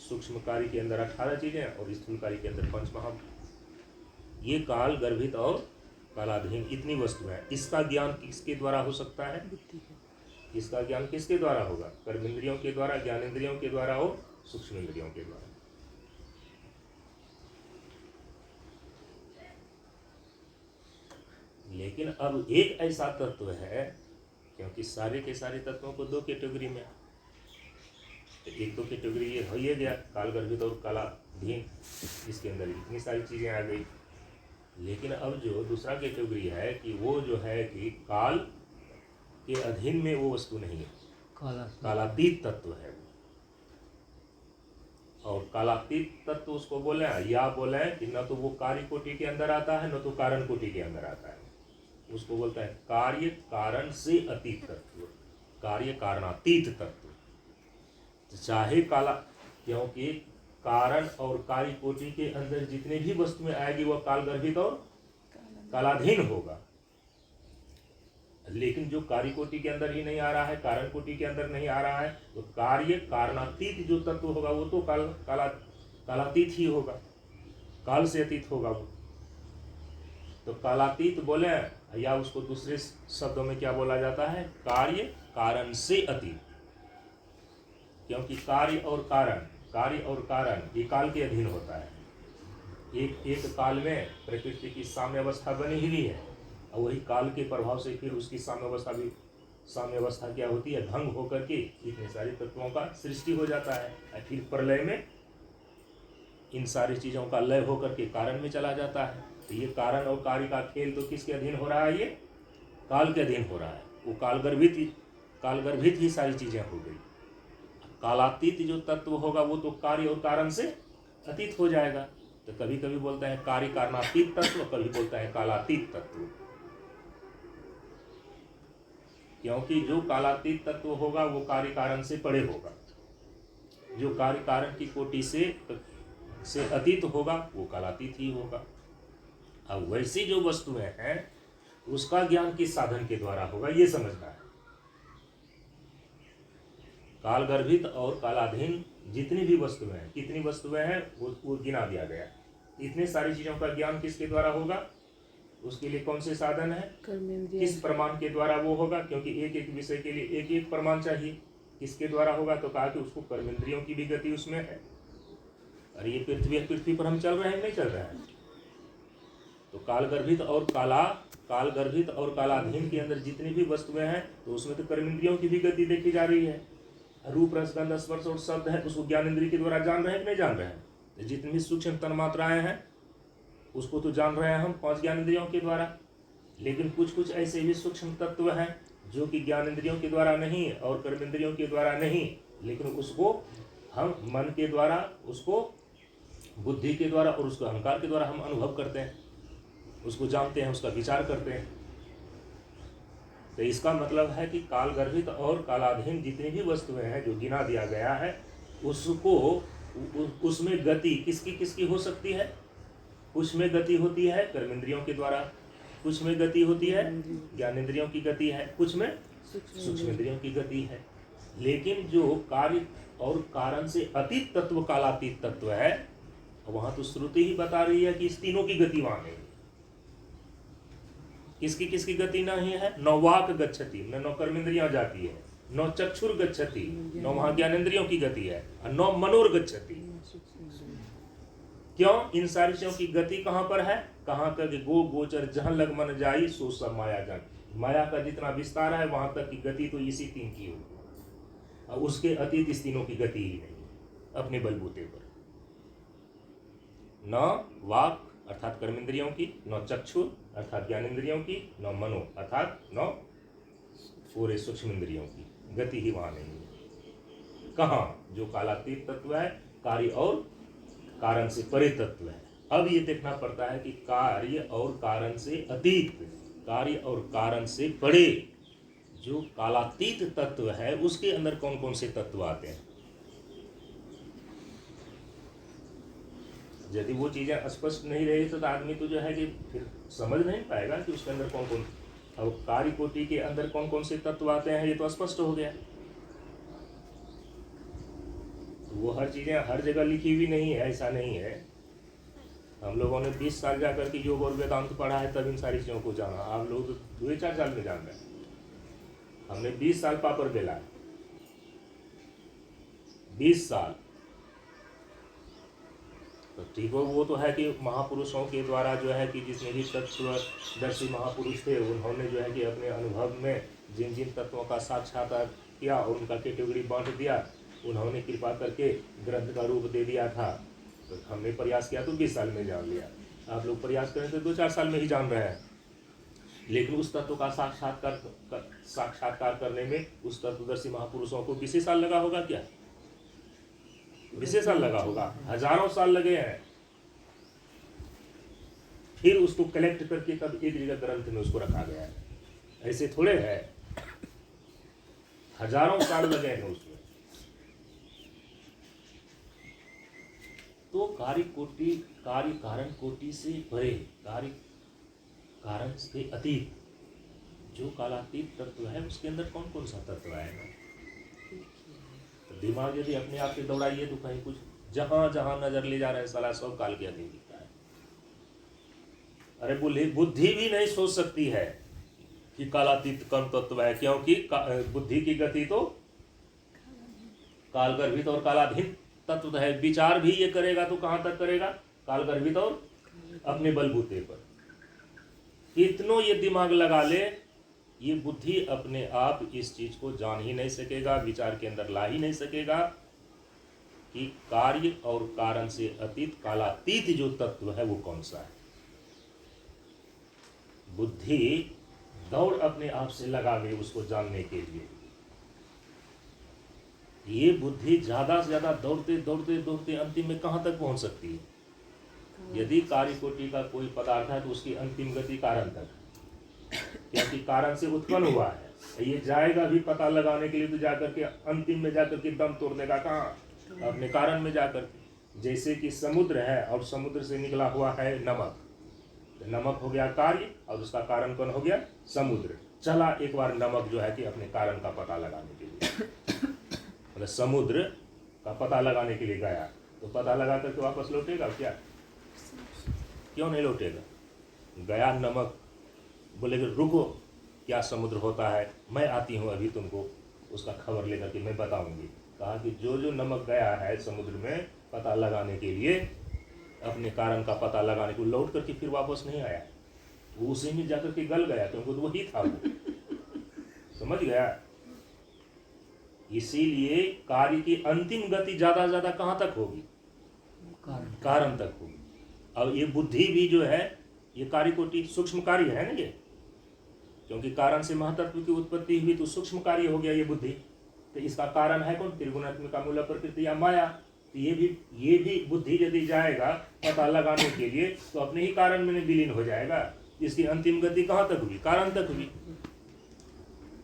सूक्ष्म कार्य के अंदर 18 चीजें और स्थूल कार्य के अंदर पंचमहाभूत। ये काल गर्भित और कालाधीन इतनी वस्तुएं हैं। इसका ज्ञान किसके द्वारा हो सकता है? इसका ज्ञान किसके द्वारा होगा? कर्मेंद्रियों के द्वारा, ज्ञानेंद्रियों के द्वारा और सूक्ष्म इंद्रियों के द्वारा। लेकिन अब एक ऐसा तत्व है, क्योंकि सारे के सारे तत्वों को 2 कैटेगरी में, एक तो कैटेगरी ये हो ही गया काल गर्भित और कालाधीन, इसके अंदर इतनी सारी चीजें आ गई। लेकिन अब जो दूसरा कैटेगरी है कि वो जो है कि काल के अधीन में वो वस्तु नहीं है, कालातीत तत्व है वो। और कालातीत तत्व उसको बोले या बोले कि न तो वो कार्य कोटि के अंदर आता है, न तो कारण कोटि के अंदर आता है। उसको बोलता है कार्य कारण से अतीत तत्व, कार्य कारणातीत तत्व। तो चाहे काला, क्योंकि कारण और कार्य कोटि के अंदर जितने भी वस्तुएं आएगी वह काल गर्भित और कालाधीन होगा। लेकिन जो कार्य कोटि के अंदर ही नहीं आ रहा है, कारण कोटि के अंदर नहीं आ रहा है, तो कार्य कारणातीत जो तत्व होगा वो तो कालातीत ही होगा, काल से अतीत होगा वो। तो कालातीत बोले, या उसको दूसरे शब्दों में क्या बोला जाता है, कार्य कारण से अतीत। क्योंकि कार्य और कारण ये काल के अधीन होता है। एक काल में प्रकृति की साम्य अवस्था बनी हुई है, और वही काल के प्रभाव से फिर उसकी साम्य अवस्था क्या होती है, भंग होकर के इतने सारे तत्वों का सृष्टि हो जाता है, और फिर प्रलय में इन सारी चीज़ों का लय होकर के कारण में चला जाता है। तो ये कारण और कार्य का खेल तो किसके अधीन हो रहा है, ये काल के अधीन हो रहा है। वो कालगर्भित ही सारी चीज़ें हो गई। कालातीत जो तत्व होगा वो तो कार्य और कारण से अतीत हो जाएगा। तो कभी कभी बोलता है कार्य कारणातीत तत्व, कभी बोलता है कालातीत तत्व। क्योंकि जो कालातीत तत्व होगा वो कार्य कारण से परे होगा, जो कार्य कारण की कोटि से अतीत होगा वो कालातीत ही होगा। अब वैसी जो वस्तुएं हैं उसका ज्ञान किस साधन के द्वारा होगा, ये समझना है। कालगर्भित और कालाधीन जितनी भी वस्तुएं हैं, कितनी वस्तुएं हैं वो गिना दिया गया। इतने सारी चीजों का ज्ञान किसके द्वारा होगा, उसके लिए कौन से साधन है, किस प्रमाण के द्वारा वो होगा। क्योंकि एक एक विषय के लिए एक एक प्रमाण चाहिए। किसके द्वारा होगा, तो कहा कि उसको कर्मेंद्रियों की भी गति उसमें है। अरे ये पृथ्वी पर हम चल रहे हैं, नहीं चल रहे हैं। तो कालगर्भित और कालाधीन के अंदर जितनी भी वस्तुएं हैं तो उसमें तो कर्मेंद्रियों की भी गति देखी जा रही है। रूप रस गंध स्पर्श और शब्द है, उसको ज्ञान इंद्रिय के द्वारा जान रहे हैं कि नहीं जान रहे हैं। जितनी भी सूक्ष्म तन मात्राएं हैं उसको तो जान रहे हैं हम 5 ज्ञान इंद्रियों के द्वारा। लेकिन कुछ ऐसे भी सूक्ष्म तत्व हैं जो कि ज्ञान इंद्रियों के द्वारा नहीं और कर्मेंद्रियों के द्वारा नहीं, लेकिन उसको हम मन के द्वारा, उसको बुद्धि के द्वारा और उसको अहंकार के द्वारा हम अनुभव करते हैं, उसको जानते हैं, उसका विचार करते हैं। तो इसका मतलब है कि कालगर्भित और कालाधीन जितनी भी वस्तुएं हैं जो गिना दिया गया है, उसको उसमें गति किसकी हो सकती है। कुछ में गति होती है कर्मेंद्रियों के द्वारा, कुछ में गति होती है ज्ञानेंद्रियों की गति है, कुछ में सूक्ष्मेंद्रियों की गति है। लेकिन जो कार्य और कारण से अतीत तत्व कालातीत तत्व है, वहां तो श्रुति ही बता रही है कि इस तीनों की गति वहां नहीं। किसकी गति नहीं है, न वाक गच्छति, न कर्मेंद्रियां जाती है, न चक्षुर गच्छति, न वहां ज्ञानेंद्रियों की गति है, न मनोर गच्छति। क्यों, इन सारी चीजों की गति कहां पर है, कहां का गो गोचर जहां लग मन जाई सो सब माया जान। माया का जितना विस्तार है वहां तक की गति तो इसी तीन की होगी, और उसके अतीत इस तीनों की गति ही नहीं अपने बलबूते पर। न वाक अर्थात कर्मेंद्रियों की, न चक्षु अर्थात ज्ञानेंद्रियों की, न मनो अर्थात न पूरे सूक्ष्म इंद्रियों की गति ही वहां नहीं है। कहाँ, जो कालातीत तत्व है, कार्य और कारण से परे तत्व है। अब ये देखना पड़ता है कि कार्य और कारण से अतीत, कार्य और कारण से परे जो कालातीत तत्व है उसके अंदर कौन कौन से तत्व आते हैं। यदि वो चीजें स्पष्ट नहीं रही तो आदमी तो जो है कि फिर समझ नहीं पाएगा कि उसके अंदर कौन कौन, अब कार्य कोटि के अंदर कौन कौन से तत्व आते हैं ये तो स्पष्ट हो गया। वो हर चीजें हर जगह लिखी हुई नहीं है, ऐसा नहीं है। हम लोगों ने 20 साल जाकर के योग और वेदांत पढ़ा है तब इन सारी चीजों को जाना। आप लोग तो 2-4 साल में जान रहे हैं। हमने 20 साल पापड़ बेला है, 20 साल। तो ठीक हो, वो तो है कि महापुरुषों के द्वारा जो है कि जितने भी तत्वदर्शी महापुरुष थे उन्होंने जो है कि अपने अनुभव में जिन जिन तत्वों का साक्षात्कार किया और उनका कैटेगरी बांट दिया, उन्होंने कृपा करके ग्रंथ का रूप दे दिया था। तो हमने प्रयास किया तो 20 साल में जान लिया। आप लोग प्रयास करें तो 2-4 साल में ही जान रहे हैं। लेकिन उस तत्व का साक्षात्कार करने में उस तत्वदर्शी महापुरुषों को 20 साल लगा होगा क्या, 20 साल लगा होगा, हजारों साल लगे हैं। फिर उसको कलेक्ट करके तब एक जगह ग्रंथ में उसको रखा गया है। ऐसे थोड़े है, हजारों साल लगे हैं उसमें। तो कार्य कारण कोटि से परे, कार्य कारण से अतीत जो कालातीत तत्व है उसके अंदर कौन कौन सा तत्व आएगा। तो दिमाग यदि अपने आप से दौड़ाइए तो कहीं कुछ जहां जहां नजर ले जा रहे हैं साला सब काल के अधीन दिखता है। अरे बोले बुद्धि भी नहीं सोच सकती है कि कालातीत कौन तत्व है, क्योंकि बुद्धि की गति तो कालगर्भित और कालाधीन तत्व है। विचार भी ये करेगा तो कहां तक करेगा? कालगर्भित और अपने बलबूते पर। इतनो ये दिमाग लगा ले, ये बुद्धि अपने आप इस चीज को जान ही नहीं सकेगा, विचार के अंदर ला ही नहीं सकेगा कि कार्य और कारण से अतीत कालातीत जो तत्व है वो कौन सा है। बुद्धि दौड़ अपने आप से लगावे उसको जानने के लिए। ये बुद्धि ज्यादा से ज्यादा दौड़ते दौड़ते दौड़ते अंतिम में कहां तक पहुंच सकती है? यदि कार्य कोटि का कोई पदार्थ है तो उसकी अंतिम गति कारण तक, क्योंकि कारण से उत्पन्न हुआ है। ये जाएगा भी पता लगाने के लिए तो जाकर के अंतिम में जाकर के दम तोड़ देगा कहाँ? अपने कारण में जाकर के। जैसे कि समुद्र है और समुद्र से निकला हुआ है नमक, तो नमक हो गया कार्य और उसका कारण कौन हो गया? समुद्र। चला एक बार नमक जो है कि अपने कारण का पता लगाने के लिए, मतलब समुद्र का पता लगाने के लिए गया, तो पता लगा करके वापस लौटेगा क्या? क्यों नहीं लौटेगा? गया नमक, बोले कि रुको क्या समुद्र होता है, मैं आती हूँ अभी तुमको उसका खबर लेकर के मैं बताऊंगी। कहा कि जो जो नमक गया है समुद्र में पता लगाने के लिए, अपने कारण का पता लगाने को, लौट करके फिर वापस नहीं आया, वो उसी में जाकर के गल गया, क्योंकि तो वही था वो। समझ गया? इसीलिए कार्य की अंतिम गति ज्यादा से ज्यादा कहां तक होगी? कारण तक होगी। अब ये बुद्धि भी जो है ये कार्य कोटि सूक्ष्म कार्य है ना ये, क्योंकि कारण से महातत्व की उत्पत्ति हुई तो सूक्ष्म कार्य हो गया ये बुद्धि। तो इसका कारण है कौन? त्रिगुणात्मिका मूल प्रकृति या माया। तो ये भी बुद्धि यदि जाएगा पता लगाने के लिए तो अपने ही कारण में विलीन हो जाएगा। इसकी अंतिम गति कहां तक हुई? कारण तक हुई।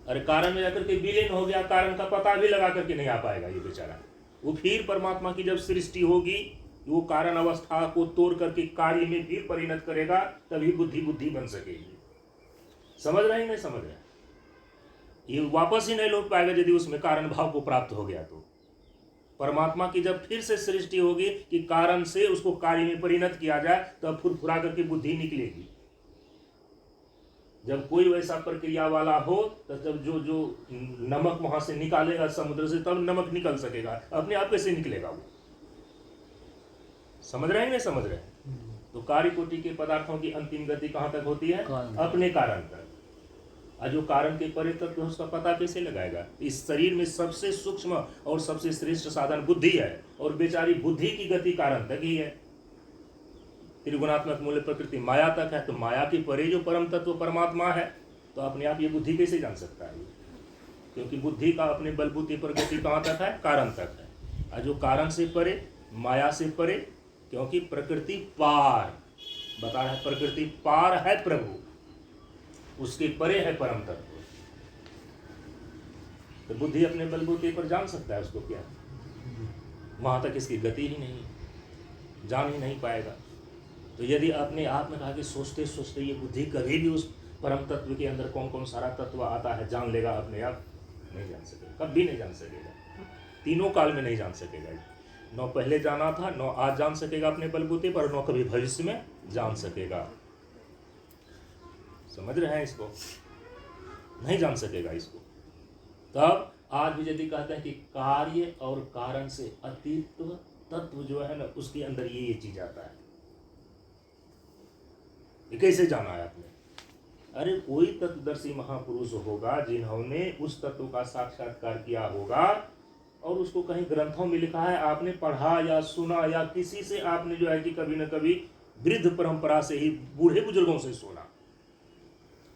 अरे कारण में जाकर के विलीन हो गया, कारण का पता भी लगा करके नहीं आ पाएगा ये बेचारा। वो फिर परमात्मा की जब सृष्टि होगी, वो कारण अवस्था को तोड़ करके कार्य में भी परिणत करेगा, तभी बुद्धि बन सकेगी। समझ रहे हैं नहीं समझ रहे? ये वापस ही नहीं लौट पाएगा यदि उसमें कारण भाव को प्राप्त हो गया तो। परमात्मा की जब फिर से सृष्टि होगी कि कारण से उसको कार्य में परिणत किया जाए, तब फुरफुरा करके बुद्धि निकलेगी। जब कोई वैसा प्रक्रिया वाला हो तो जब जो नमक वहां से निकालेगा समुद्र से, तब नमक निकल सकेगा। अपने आप कैसे निकलेगा वो? समझ रहे हैं नहीं समझ रहे? तो कार्य कोटि के पदार्थों की अंतिम गति कहां तक होती है? अपने कारण तक। और जो कारण के परे तत्व है उसका पता कैसे लगाएगा? इस शरीर में सबसे सूक्ष्म और सबसे श्रेष्ठ साधन बुद्धि है, और बेचारी बुद्धि की गति कारण तक ही है। त्रिगुणात्मक मूल प्रकृति माया तक है, तो माया के परे जो परम तत्व परमात्मा है, तो अपने आप ये बुद्धि कैसे जान सकता है? क्योंकि बुद्धि का अपने बलबूते पर गति कहां तक है? कारण तक है। और जो कारण से परे, माया से परे, क्योंकि प्रकृति पार बता रहा है, प्रकृति पार है प्रभु, उसके परे है परम तत्व। तो बुद्धि अपने बलबूते पर जान सकता है उसको क्या? वहां तक इसकी गति ही नहीं, जान ही नहीं पाएगा। तो यदि अपने आप में कहा कि सोचते सोचते ये बुद्धि कभी भी उस परम तत्व के अंदर कौन कौन सारा तत्व आता है जान लेगा, अपने आप नहीं जान सकेगा, कभी नहीं जान सकेगा। तीनों काल में नहीं जान सकेगा। न पहले जाना था, न आज जान सकेगा अपने बलबूते पर, न कभी भविष्य में जान सकेगा। समझ रहे हैं इसको? नहीं जान सकेगा इसको। तब आज भी यदि कहते हैं कि कार्य और कारण से अतीत तत्व जो है ना, उसके अंदर ये चीज आता है। ये कैसे जाना है आपने? अरे कोई तत्वदर्शी महापुरुष होगा जिन्होंने उस तत्व का साक्षात्कार किया होगा, और उसको कहीं ग्रंथों में लिखा है, आपने पढ़ा या सुना, या किसी से आपने जो है कि कभी न कभी वृद्ध परंपरा से ही, बूढ़े बुजुर्गों से सुना।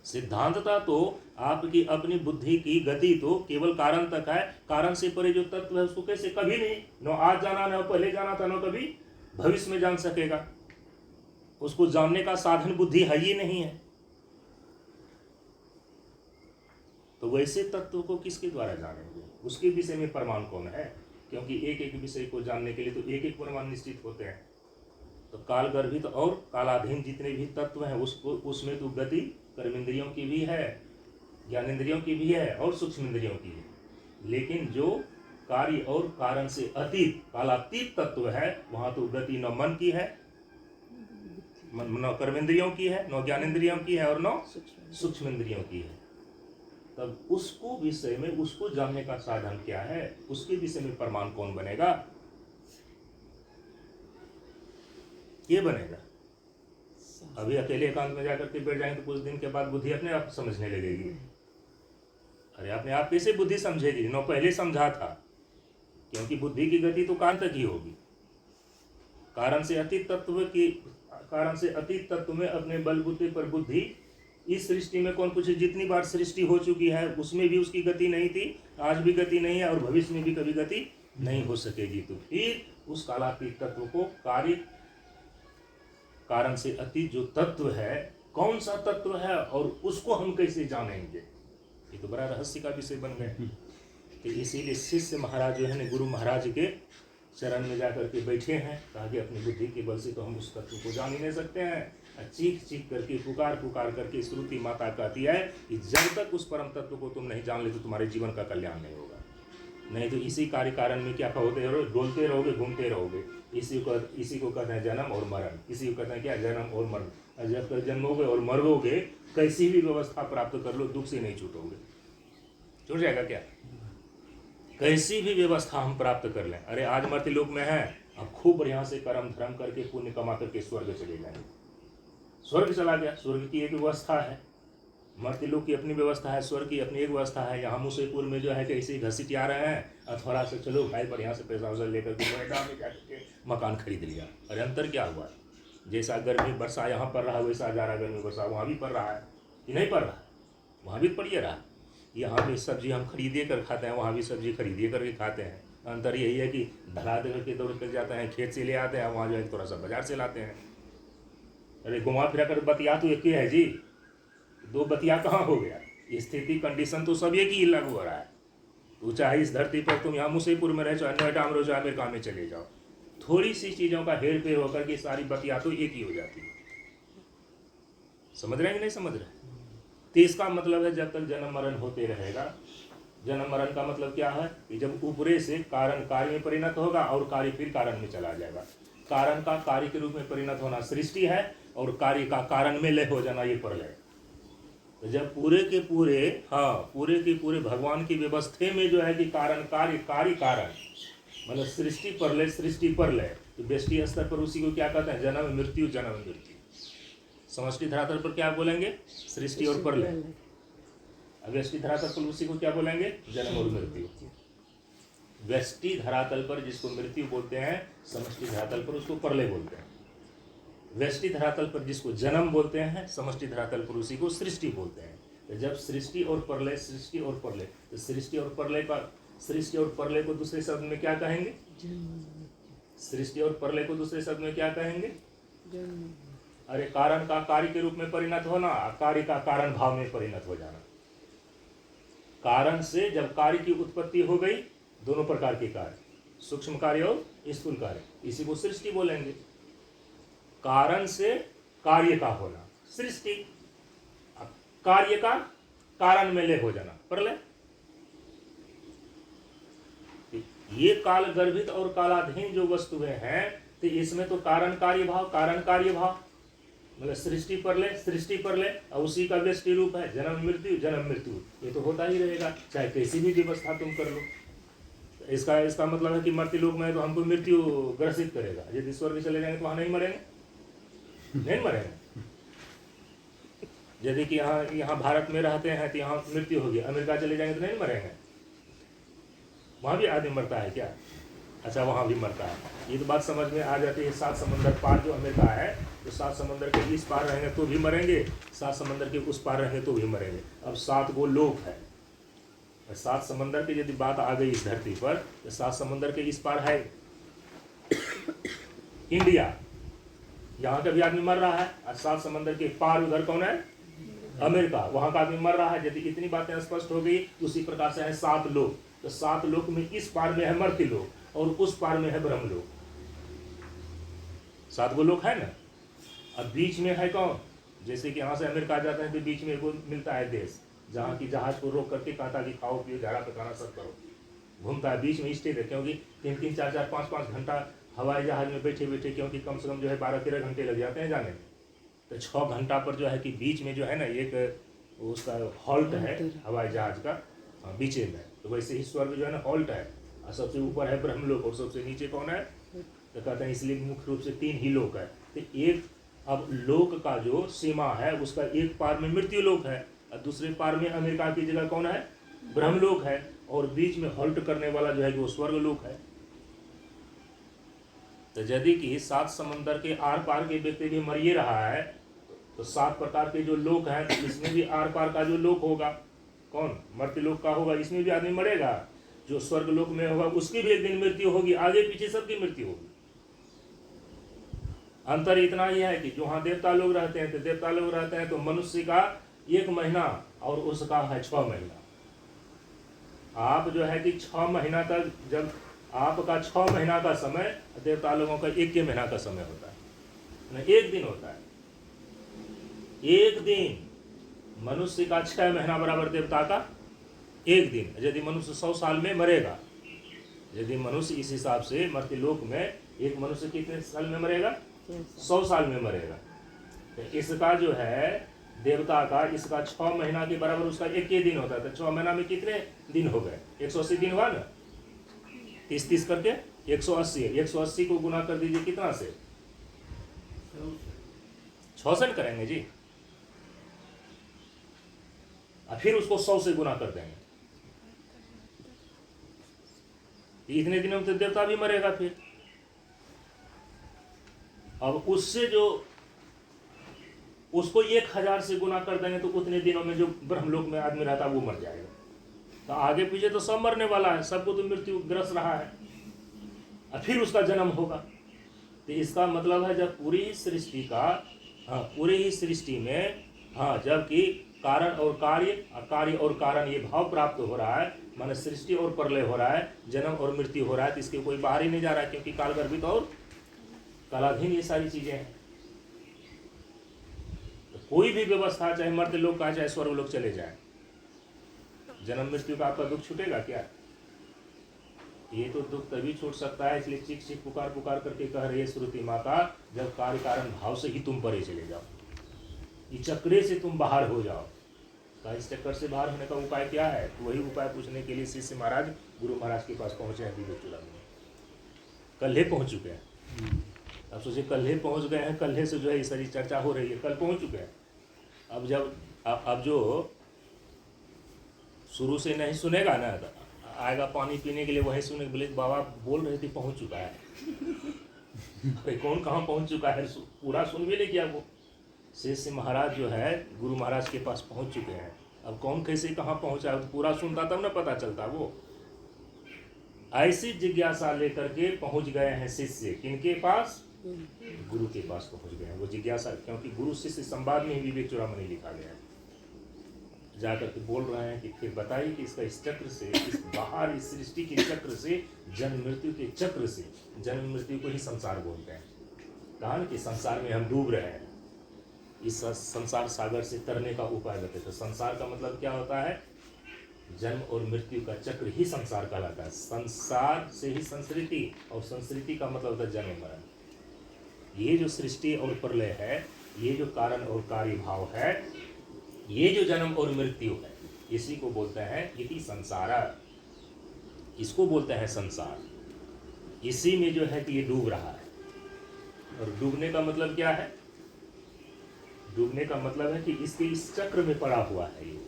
सिद्धांतता तो आपकी अपनी बुद्धि की गति तो केवल कारण तक है। कारण से परे जो तत्व है उसको कैसे, कभी नहीं, न आज जाना, न पहले जाना था, न कभी भविष्य में जान सकेगा। उसको जानने का साधन बुद्धि है ही नहीं है। तो वैसे तत्व को किसके द्वारा जानेंगे? उसके विषय में प्रमाण कौन है? क्योंकि एक एक विषय को जानने के लिए तो एक एक प्रमाण निश्चित होते हैं। तो कालगर्भित और कालाधीन जितने भी तत्व हैं उसको, उसमें तो गति कर्मेंद्रियों की भी है, ज्ञानेंद्रियों की भी है, और सूक्ष्म इंद्रियों की है। लेकिन जो कार्य और कारण से अतीत कालातीत तत्व है, वहां तो गति न मन की है 9 कर्मेंद्रियों की है, 9 ज्ञानेंद्रियों की है और 9 सूक्ष्म इंद्रियों की है। तब उसको विषय में, उसको जानने का साधन क्या है, उसके विषय में प्रमाण कौन बनेगा? ये बनेगा। अभी अकेले एकांत में जाकर के बैठ जाएंगे तो कुछ दिन के बाद बुद्धि अपने आप समझने लगेगी। अरे अपने आप कैसे बुद्धि समझेगी? नो पहले समझा था, क्योंकि बुद्धि की गति तो कारण तक ही होगी। कारण से अतीत तत्व में अपने बलबूते पर बुद्धि, इस सृष्टि में कौन पूछे जितनी बार सृष्टि हो चुकी है उसमें भी उसकी गति नहीं थी, आज भी गति नहीं है और भविष्य में भी कभी गति नहीं हो सकेगी। तो फिर उस कालातीत तत्व को कारण से अतीत जो तत्व है, कौन सा तत्व है और उसको हम कैसे जानेंगे? ये तो बड़ा रहस्य का विषय बन गए। तो इसीलिए शिष्य महाराज जो है ना, गुरु महाराज के चरण में जाकर के बैठे हैं, कहा कि अपनी बुद्धि के बल से तो हम उस तत्व को जान ही नहीं सकते हैं। चीख चीख करके, पुकार पुकार करके श्रुति माता कहती है कि जब तक उस परम तत्व को तुम नहीं जान ले तो तुम्हारे जीवन का कल्याण नहीं होगा। नहीं तो इसी कार्य कारण में क्या होते रहोगे, डोलते रहोगे, घूमते रहोगे। इसी को कहते हैं जन्म और मरण। इसी को कहते हैं क्या? जन्म और मरण। जब तक जन्मोगे और मरोगे, कैसी भी व्यवस्था प्राप्त कर लो, दुख से नहीं छूटोगे। छूट जाएगा क्या? कैसी भी व्यवस्था हम प्राप्त कर लें, अरे आज मर्त्य लोक में है, अब खूब बढ़िया से कर्म धर्म करके पुण्य कमा करके स्वर्ग चले जाएंगे। स्वर्ग चला गया, स्वर्ग की एक व्यवस्था है, मर्त्य लोक की अपनी व्यवस्था है, स्वर्ग की अपनी एक व्यवस्था है। यहाँ मुसेपुर में जो है कि ऐसे घसीट आ रहे हैं, अथवा से चलो भाई बढ़िया से पैसा वैसा लेकर के नोएडा में जाकर के मकान खरीद लिया। अरे अंतर क्या हुआ? जैसा गर्मी वर्षा यहाँ पड़ रहा है, वैसा जाड़ा गर्मी वर्षा वहाँ भी पड़ रहा है कि नहीं पड़ रहा है? वहाँ भी पड़िए रहा। यहाँ भी सब्जी हम खरीदे कर खाते हैं, वहाँ भी सब्जी खरीदे करके खाते हैं। अंतर यही है कि धरा दे करके दौड़ कर जाते हैं, खेत से ले आते हैं, वहाँ जो है थोड़ा सा बाजार से लाते हैं। अरे घुमा फिरा कर बतिया तो एक ही है जी, दो बतिया कहाँ हो गया? स्थिति कंडीशन तो सब एक ही लागू हो रहा है। तो चाहे इस धरती पर तुम यहाँ मुसेपुर में रहे, चाहे नोएडा में रहो, चाहे अमेरिका में चले जाओ, थोड़ी सी चीज़ों का हेर फेर होकर के सारी बतिया तो एक ही हो जाती है। समझ रहे हैं कि नहीं समझ रहे? तो इसका मतलब है जब तक जन्म मरण होते रहेगा। जन्म मरण का मतलब क्या है कि जब ऊपरे से कारण कार्य में परिणत होगा और कार्य फिर कारण में चला जाएगा। कारण का कार्य के रूप में परिणत होना सृष्टि है और कार्य का कारण में लय हो जाना ये प्रलय। तो जब पूरे के पूरे भगवान की व्यवस्था में जो है कि कारण कार्य कार्य कारण मतलब सृष्टि प्रलय, तो व्यष्टि स्तर पर उसी को क्या कहते हैं? जन्म मृत्यु। जन्म मृत्यु। समष्टि धरातल पर क्या बोलेंगे? सृष्टि और प्रलय। व्यष्टि धरातल पर उसी को क्या बोलेंगे? जन्म और मृत्यु। व्यष्टि धरातल पर जिसको मृत्यु बोलते हैं, समष्टि धरातल पर उसको प्रलय बोलते हैं। व्यष्टि धरातल पर जिसको जन्म बोलते हैं, समष्टि धरातल पर उसी को सृष्टि बोलते हैं। तो जब सृष्टि और प्रलय, तो सृष्टि और प्रलय को दूसरे शब्द में क्या कहेंगे? सृष्टि और प्रलय को दूसरे शब्द में क्या कहेंगे? अरे कारण का कार्य के रूप में परिणत होना, कार्य का कारण भाव में परिणत हो जाना। कारण से जब कार्य की उत्पत्ति हो गई, दोनों प्रकार के कार्य, सूक्ष्म कार्य और स्थूल कार्य, इसी को सृष्टि बोलेंगे। कारण से कार्य का होना सृष्टि, कार्य का कारण में लय हो जाना प्रलय। ये काल गर्भित और कालाधीन जो वस्तुएं हैं, तो इसमें तो कारण कार्य भाव मतलब सृष्टि प्रलय और उसी का व्यष्टि रूप है जन्म मृत्यु। ये तो होता ही रहेगा, चाहे कैसी भी व्यवस्था तुम कर लो। इसका मतलब है कि मर्त्य लोक में तो हमको मृत्यु ग्रसित करेगा। यदि स्वर्ग चले जाएंगे तो वहाँ नहीं मरेंगे। यदि कि यहाँ भारत में रहते हैं तो यहाँ मृत्यु होगी, अमेरिका चले जाएंगे तो नहीं मरेंगे। वहाँ भी आदमी मरता है क्या? अच्छा, वहाँ भी मरता है। ये तो बात समझ में आ जाती है। 7 समंदर पार जो अमेरिका है, तो 7 समंदर के इस पार रहेंगे तो भी मरेंगे, 7 समंदर के उस पार रहेंगे तो भी मरेंगे। अब 7 गो लोक है, 7 समंदर की यदि बात आ गई इस धरती पर, तो 7 समंदर के इस पार है इंडिया, यहाँ का भी आदमी मर रहा है। और 7 समंदर के पार उधर कौन है? अमेरिका, वहाँ का आदमी मर रहा है। यदि इतनी बातें स्पष्ट हो गई, उसी प्रकार से है 7 लोक। तो 7 लोक में इस पार में है मर्त्य लोक और उस पार में है ब्रह्म लोक। 7 गो लोक है ना। अब बीच में है कौन? जैसे कि यहाँ से अमेरिका जाते हैं तो बीच में एगो मिलता है देश, जहाँ की जहाज को रोक करके कहता कि खाओ पियो झाड़ा पकाना सब करो, घूमता है बीच में स्टेट है। क्योंकि 3-3, 4-4, 5-5 घंटा हवाई जहाज में बैठे, क्योंकि कम से कम जो है 12-13 घंटे लग जाते हैं जाने में। तो 6 घंटा पर जो है कि बीच में जो है ना एक उसका हॉल्ट है हवाई जहाज का, हाँ बीच में। तो वैसे ही स्वर्ग जो है ना हॉल्ट है, और सबसे ऊपर है ब्रह्मलोक और सबसे नीचे कौन है? तो कहते हैं इसलिए मुख्य रूप से 3 ही लोक है। तो एक अब लोक का जो सीमा है उसका एक पार में मृत्यु लोक है और दूसरे पार में अमेरिका की जगह कौन है? ब्रह्मलोक है, और बीच में हॉल्ट करने वाला जो है कि वो स्वर्ग लोक है। तो यदि कि 7 समंदर के आर पार के व्यक्ति भी मर ही रहा है, तो 7 प्रकार के जो लोक हैं, तो इसमें भी आर पार का जो लोक होगा कौन? मर्त्य लोक का होगा, इसमें भी आदमी मरेगा। जो स्वर्ग लोक में होगा उसकी भी एक दिन मृत्यु होगी, आगे पीछे सबकी मृत्यु होगी। अंतर इतना ही है कि जो वहाँ देवता लोग रहते हैं, तो देवता लोग रहते हैं तो मनुष्य का 1 महीना और उसका है 6 महीना। आप जो है कि 6 महीना तक, जब आपका 6 महीना का समय, देवता लोगों का 1 महीना का समय होता है, 1 दिन होता है। 1 दिन मनुष्य का 6 महीना बराबर देवता का 1 दिन। यदि मनुष्य 100 साल में मरेगा, यदि मनुष्य इस हिसाब से मर्त्य लोक में एक मनुष्य कितने साल में मरेगा? 100 साल में मरेगा। तो इसका जो है देवता का, इसका 6 महीना के बराबर उसका 1 ही दिन होता है। तो 6 महीना में कितने दिन हो गए? 180 दिन हुआ ना, 30 करके 180। 180 को गुना कर दीजिए कितना से? 6 से करेंगे जी, और फिर उसको 100 से गुना कर देंगे। इतने दिनों में तो देवता भी मरेगा। फिर अब उससे जो उसको 1000 से गुना कर देंगे तो उतने दिनों में जो ब्रह्मलोक में आदमी रहता है वो मर जाएगा। तो आगे पीछे तो सब मरने वाला है, सबको तो मृत्यु ग्रस रहा है, और फिर उसका जन्म होगा। तो इसका मतलब है जब पूरी सृष्टि का, हाँ पूरी ही सृष्टि में, हाँ जबकि कारण और कार्य, कार्य और कारण ये भाव प्राप्त हो रहा है, माने सृष्टि और प्रलय हो रहा है, जन्म और मृत्यु हो रहा है, तो इसके कोई बाहर ही नहीं जा रहा है, क्योंकि कालगर्भित और कालाधीन ये सारी चीजें हैं। तो कोई भी व्यवस्था, चाहे मर्त्य लोक का चाहे स्वर्ग लोक चले जाए, जन्म मृत्यु का आपका दुख छूटेगा क्या? ये तो दुख तभी छूट सकता है, इसलिए चीख चीख पुकार पुकार करके कह रही है श्रुति माता, जब कार्य कारण भाव से ही तुम परे चले जाओ, इस चक्रे से तुम बाहर हो जाओ। इस चक्कर से बाहर होने का उपाय क्या है? तो वही उपाय पूछने के लिए शिष्य महाराज गुरु महाराज के पास पहुंचे हैं विवेक चूड़ा में। कल्हे पहुंच चुके हैं। अब सोचिए कल्हे पहुंच गए हैं, कल्हे से जो है ये सारी चर्चा हो रही है, कल पहुंच चुके हैं। अब जब अब जो शुरू से नहीं सुनेगा ना, तो आएगा पानी पीने के लिए, वही सुने बोले बाबा बोल रहे थे पहुंच चुका है। अरे कौन कहाँ पहुंच चुका है, पूरा सुन भी नहीं किया वो। शिष्य महाराज जो है गुरु महाराज के पास पहुंच चुके हैं। अब कौन कैसे कहाँ पहुंचा है, तो पूरा सुनता तब ना पता चलता। वो ऐसी जिज्ञासा लेकर के पहुंच गए हैं शिष्य, किनके पास? गुरु के पास पहुंच गए हैं। वो जिज्ञासा, क्योंकि गुरु शिष्य संवाद में ही विवेक चूड़ामणि लिखा गया है। जाकर के बोल रहे हैं कि फिर बताइए कि इसका इस चक्र से, इस बाहर इस सृष्टि के चक्र से, जन्म मृत्यु के चक्र से, जन्म मृत्यु को ही संसार बोलते हैं। कहा कि संसार में हम डूब रहे हैं, इस संसार सागर से तरने का उपाय बताते। तो संसार का मतलब क्या होता है? जन्म और मृत्यु का चक्र ही संसार कहलाता है। संसार से ही संस्कृति, और संस्कृति का मतलब होता है जन्म मरण। ये जो सृष्टि और प्रलय है, ये जो कारण और कार्य भाव है, ये जो जन्म और मृत्यु है, इसी को बोलते हैं इति संसार, इसको बोलते हैं संसार। इसी में जो है कि ये डूब रहा है। और डूबने का मतलब क्या है? डूबने का मतलब है कि इसके इस चक्र में पड़ा हुआ है। ये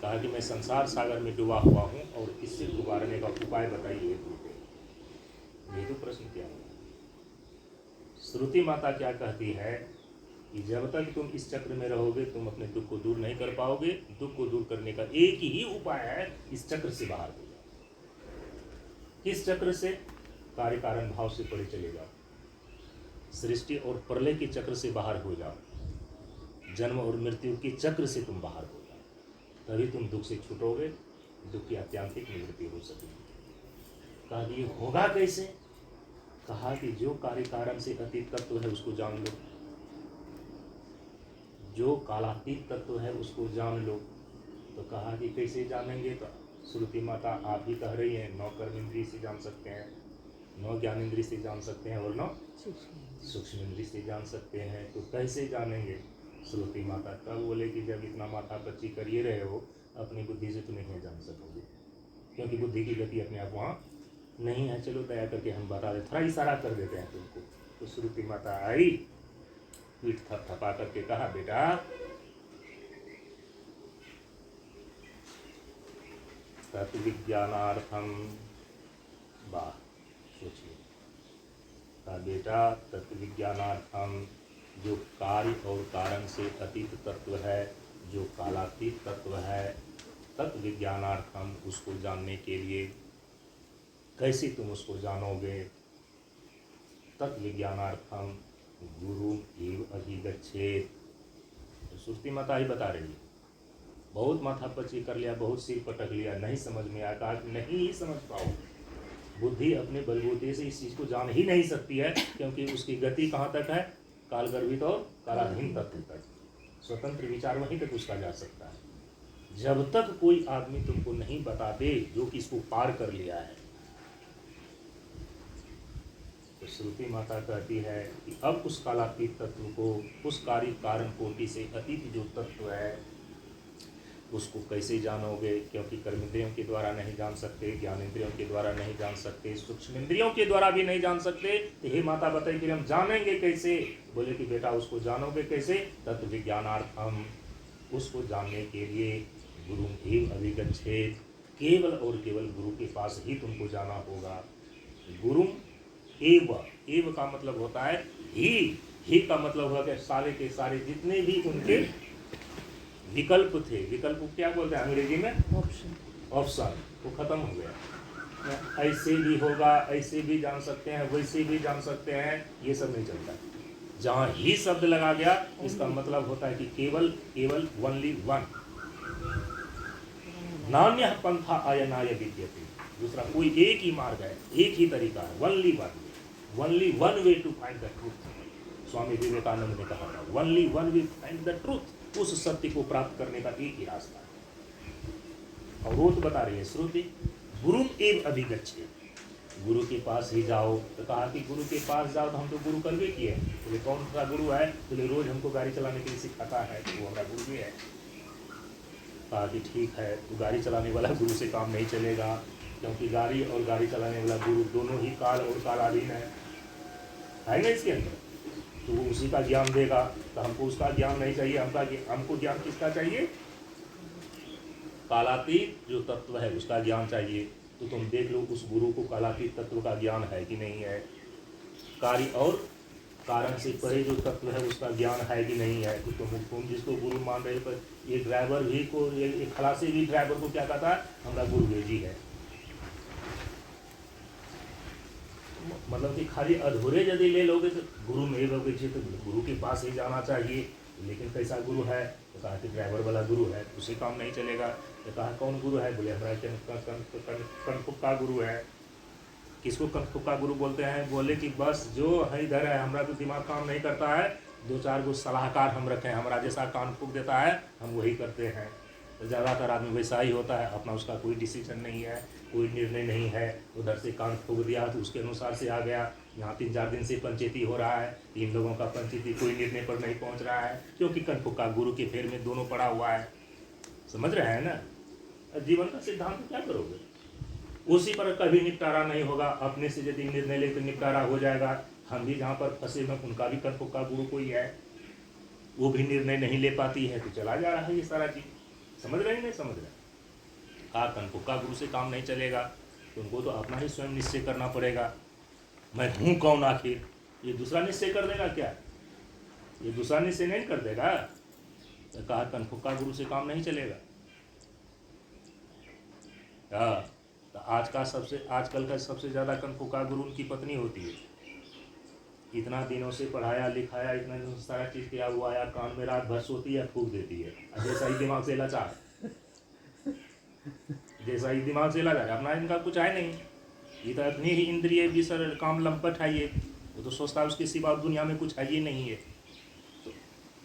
कहा कि मैं संसार सागर में डूबा हुआ हूँ, और इससे उबारने का उपाय बताइए। ये तो प्रश्न क्या है? श्रुति माता क्या कहती है कि जब तक तुम इस चक्र में रहोगे तुम अपने दुख को दूर नहीं कर पाओगे। दुख को दूर करने का एक ही उपाय है, इस चक्र से बाहर हो जाओ। किस चक्र से? कार्य कारण भाव से परे चले जाओ, सृष्टि और प्रलय के चक्र से बाहर हो जाओ, जन्म और मृत्यु के चक्र से तुम बाहर हो जाओ, तभी तुम दुख से छूटोगे, दुख की आत्यांतिक निवृत्ति हो सकेगी। कहा कि ये होगा कैसे? कहा कि जो कार्य कारण से अतीत तत्व है उसको जान लो, जो कालातीत तत्व है उसको जान लो। तो कहा कि कैसे जानेंगे? तो श्रुति माता आप ही कह रही हैं 9 कर्म इंद्रिय से जान सकते हैं। नौ ज्ञान इंद्री से जान सकते हैं और नौ सूक्ष्म इंद्री से जान सकते हैं। तो कैसे जानेंगे? श्रुति माता कब बोले कि जब इतना माथा पच्ची कर ही रहे हो, अपनी बुद्धि से तो नहीं जान सकोगे, क्योंकि बुद्धि की गति अपने आप वहाँ नहीं है। चलो दया करके हम बता दें, थोड़ा इशारा कर देते हैं तुमको। तो श्रुति माता आई, पीठ थपथपा करके कहा, बेटा तत्विज्ञानार्थम, वाह सोचिए, कहा बेटा तत्विज्ञानार्थम, जो कार्य और कारण से अतीत तत्व है, जो कालातीत तत्व है, तत्विज्ञानार्थम, उसको जानने के लिए कैसे तुम उसको जानोगे? तत्विज्ञानार्थम गुरु एव अधिगच्छेत्। तो श्रुति माता ही बता रही है। बहुत माथापच्ची कर लिया, बहुत सिर पटक लिया, नहीं समझ में आया, कहा नहीं समझ पाओ। बुद्धि अपने बलबूते से इस चीज़ को जान ही नहीं सकती है, क्योंकि उसकी गति कहाँ तक है? कालगर्भित और कालाधीन तत्व तक। स्वतंत्र विचार वहीं तक उसका जा सकता है। जब तक कोई आदमी तुमको नहीं बता दे जो कि इसको पार कर लिया है। तो श्रुति माता कहती है कि अब उस कालातीत तत्व को, उस कार्य कारण कोटि से अतीत जो तत्व है, उसको कैसे जानोगे? क्योंकि कर्मेंद्रियों के द्वारा नहीं जान सकते, ज्ञानेंद्रियों के द्वारा नहीं जान सकते, सूक्ष्म इंद्रियों के द्वारा भी नहीं जान सकते। तो हे माता बताइए कि हम जानेंगे कैसे? बोले कि बेटा उसको जानोगे कैसे? तत्व विज्ञानार्थम, उसको जानने के लिए गुरु एव अभिगच्छेत्, केवल और केवल गुरु के पास ही तुमको जाना होगा। गुरु एव का मतलब होता है ही का मतलब होगा कि सारे के सारे जितने भी उनके विकल्प थे, विकल्प क्या बोलते हैं अंग्रेजी में? ऑप्शन, वो खत्म हो गया। ऐसे भी होगा, ऐसे भी जान सकते हैं, वैसे भी जान सकते हैं, ये सब नहीं चलता। जहाँ ही शब्द लगा गया, इसका मतलब होता है कि केवल केवल ओनली वन, नान्यः पंथा अयनाय विद्यते। दूसरा कोई एक ही मार्ग है, एक ही तरीका है, only one way to find the truth. Swami Vivekananda ने कहा था, only one way find the truth. उस सत्य को प्राप्त करने का एक ही रास्ता है। और वो तो बता रही है श्रुति, गुरु एव अभिगच्छेत्, गुरु के पास ही जाओ। तो कहा कि गुरु के पास जाओ, तो हम तो गुरु करवे किए। बोले कौन सा गुरु है? बोले रोज हमको गाड़ी चलाने के लिए सिखाता है, तो वो हमारा गुरु भी है। कहा कि ठीक है, तो गाड़ी चलाने वाला गुरु से काम नहीं चलेगा, क्योंकि गाड़ी और गाड़ी चलाने वाला गुरु दोनों ही काल और कालाधीन है ना इसके अंदर। तो वो उसी का ज्ञान देगा, तो हमको उसका ज्ञान नहीं चाहिए। हमको ज्ञान किसका चाहिए? कालातीत जो तत्व है उसका ज्ञान चाहिए। तो तुम देख लो उस गुरु को कालातीत तत्व का ज्ञान है कि नहीं है? कार्य और कारण से परे जो तत्व है उसका ज्ञान है कि नहीं है? तो तुम जिसको गुरु मान रहे हो, ये ड्राइवर भी को, ये खलासी भी ड्राइवर को क्या कहता है? हमारा गुरु भेजी है। मतलब कि खाली अधूरे यदि ले लोगे तो गुरु में लोगे, तो गुरु के पास ही जाना चाहिए। लेकिन कैसा गुरु है? तो कहा कि ड्राइवर वाला गुरु है, उससे काम नहीं चलेगा। तो कहा कौन गुरु है? बोले हमारा कनफुक्का गुरु है। किसको कनफुक्का गुरु बोलते हैं? बोले कि बस जो है इधर है, हमारा तो दिमाग काम नहीं करता है, दो चार गो सलाहकार हम रखें, हमारा जैसा कान फूक देता है हम वही करते हैं। तो ज़्यादातर आदमी वैसा ही होता है, अपना उसका कोई डिसीजन नहीं है, कोई निर्णय नहीं है। उधर से कान फूक दिया तो उसके अनुसार से आ गया। यहाँ 3-4 दिन से पंचायती हो रहा है, 3 लोगों का पंचायती कोई निर्णय पर नहीं पहुँच रहा है, क्योंकि कनफुक्का गुरु के फेर में दोनों पड़ा हुआ है। समझ रहे हैं ना? जीवन का सिद्धांत क्या करोगे? उसी पर कभी निपटारा नहीं होगा। अपने से यदि निर्णय लेकर निपटारा हो जाएगा। हम भी जहाँ पर फंसे में, उनका भी कनफुक्का गुरु कोई है, वो भी निर्णय नहीं ले पाती है, तो चला जा रहा है ये सारा चीज़। समझ रहे हैं नहीं समझ रहे? कहा कनफुक्का गुरु से काम नहीं चलेगा, तो उनको तो अपना ही स्वयं निश्चय करना पड़ेगा। मैं हूँ कौन आखिर? ये दूसरा निश्चय कर देगा क्या? ये दूसरा निश्चय नहीं कर देगा। तो कहा कनफुक्का गुरु से काम नहीं चलेगा। तो आजकल का सबसे ज़्यादा कनफुक्का गुरु उनकी पत्नी होती है। इतना दिनों से पढ़ाया लिखाया, इतना दिनों से सारा चीज़ किया हुआ आया, कान में रात भर सोती है, फूक देती है, जैसा ही दिमाग से लाचार, जैसा ही दिमाग से लाचार। अपना इनका कुछ है नहीं, ये तो इतनी ही इंद्रिय भी सर काम लंपट है ये। वो तो सोचता है उसके सिवा दुनिया में कुछ है ही नहीं है।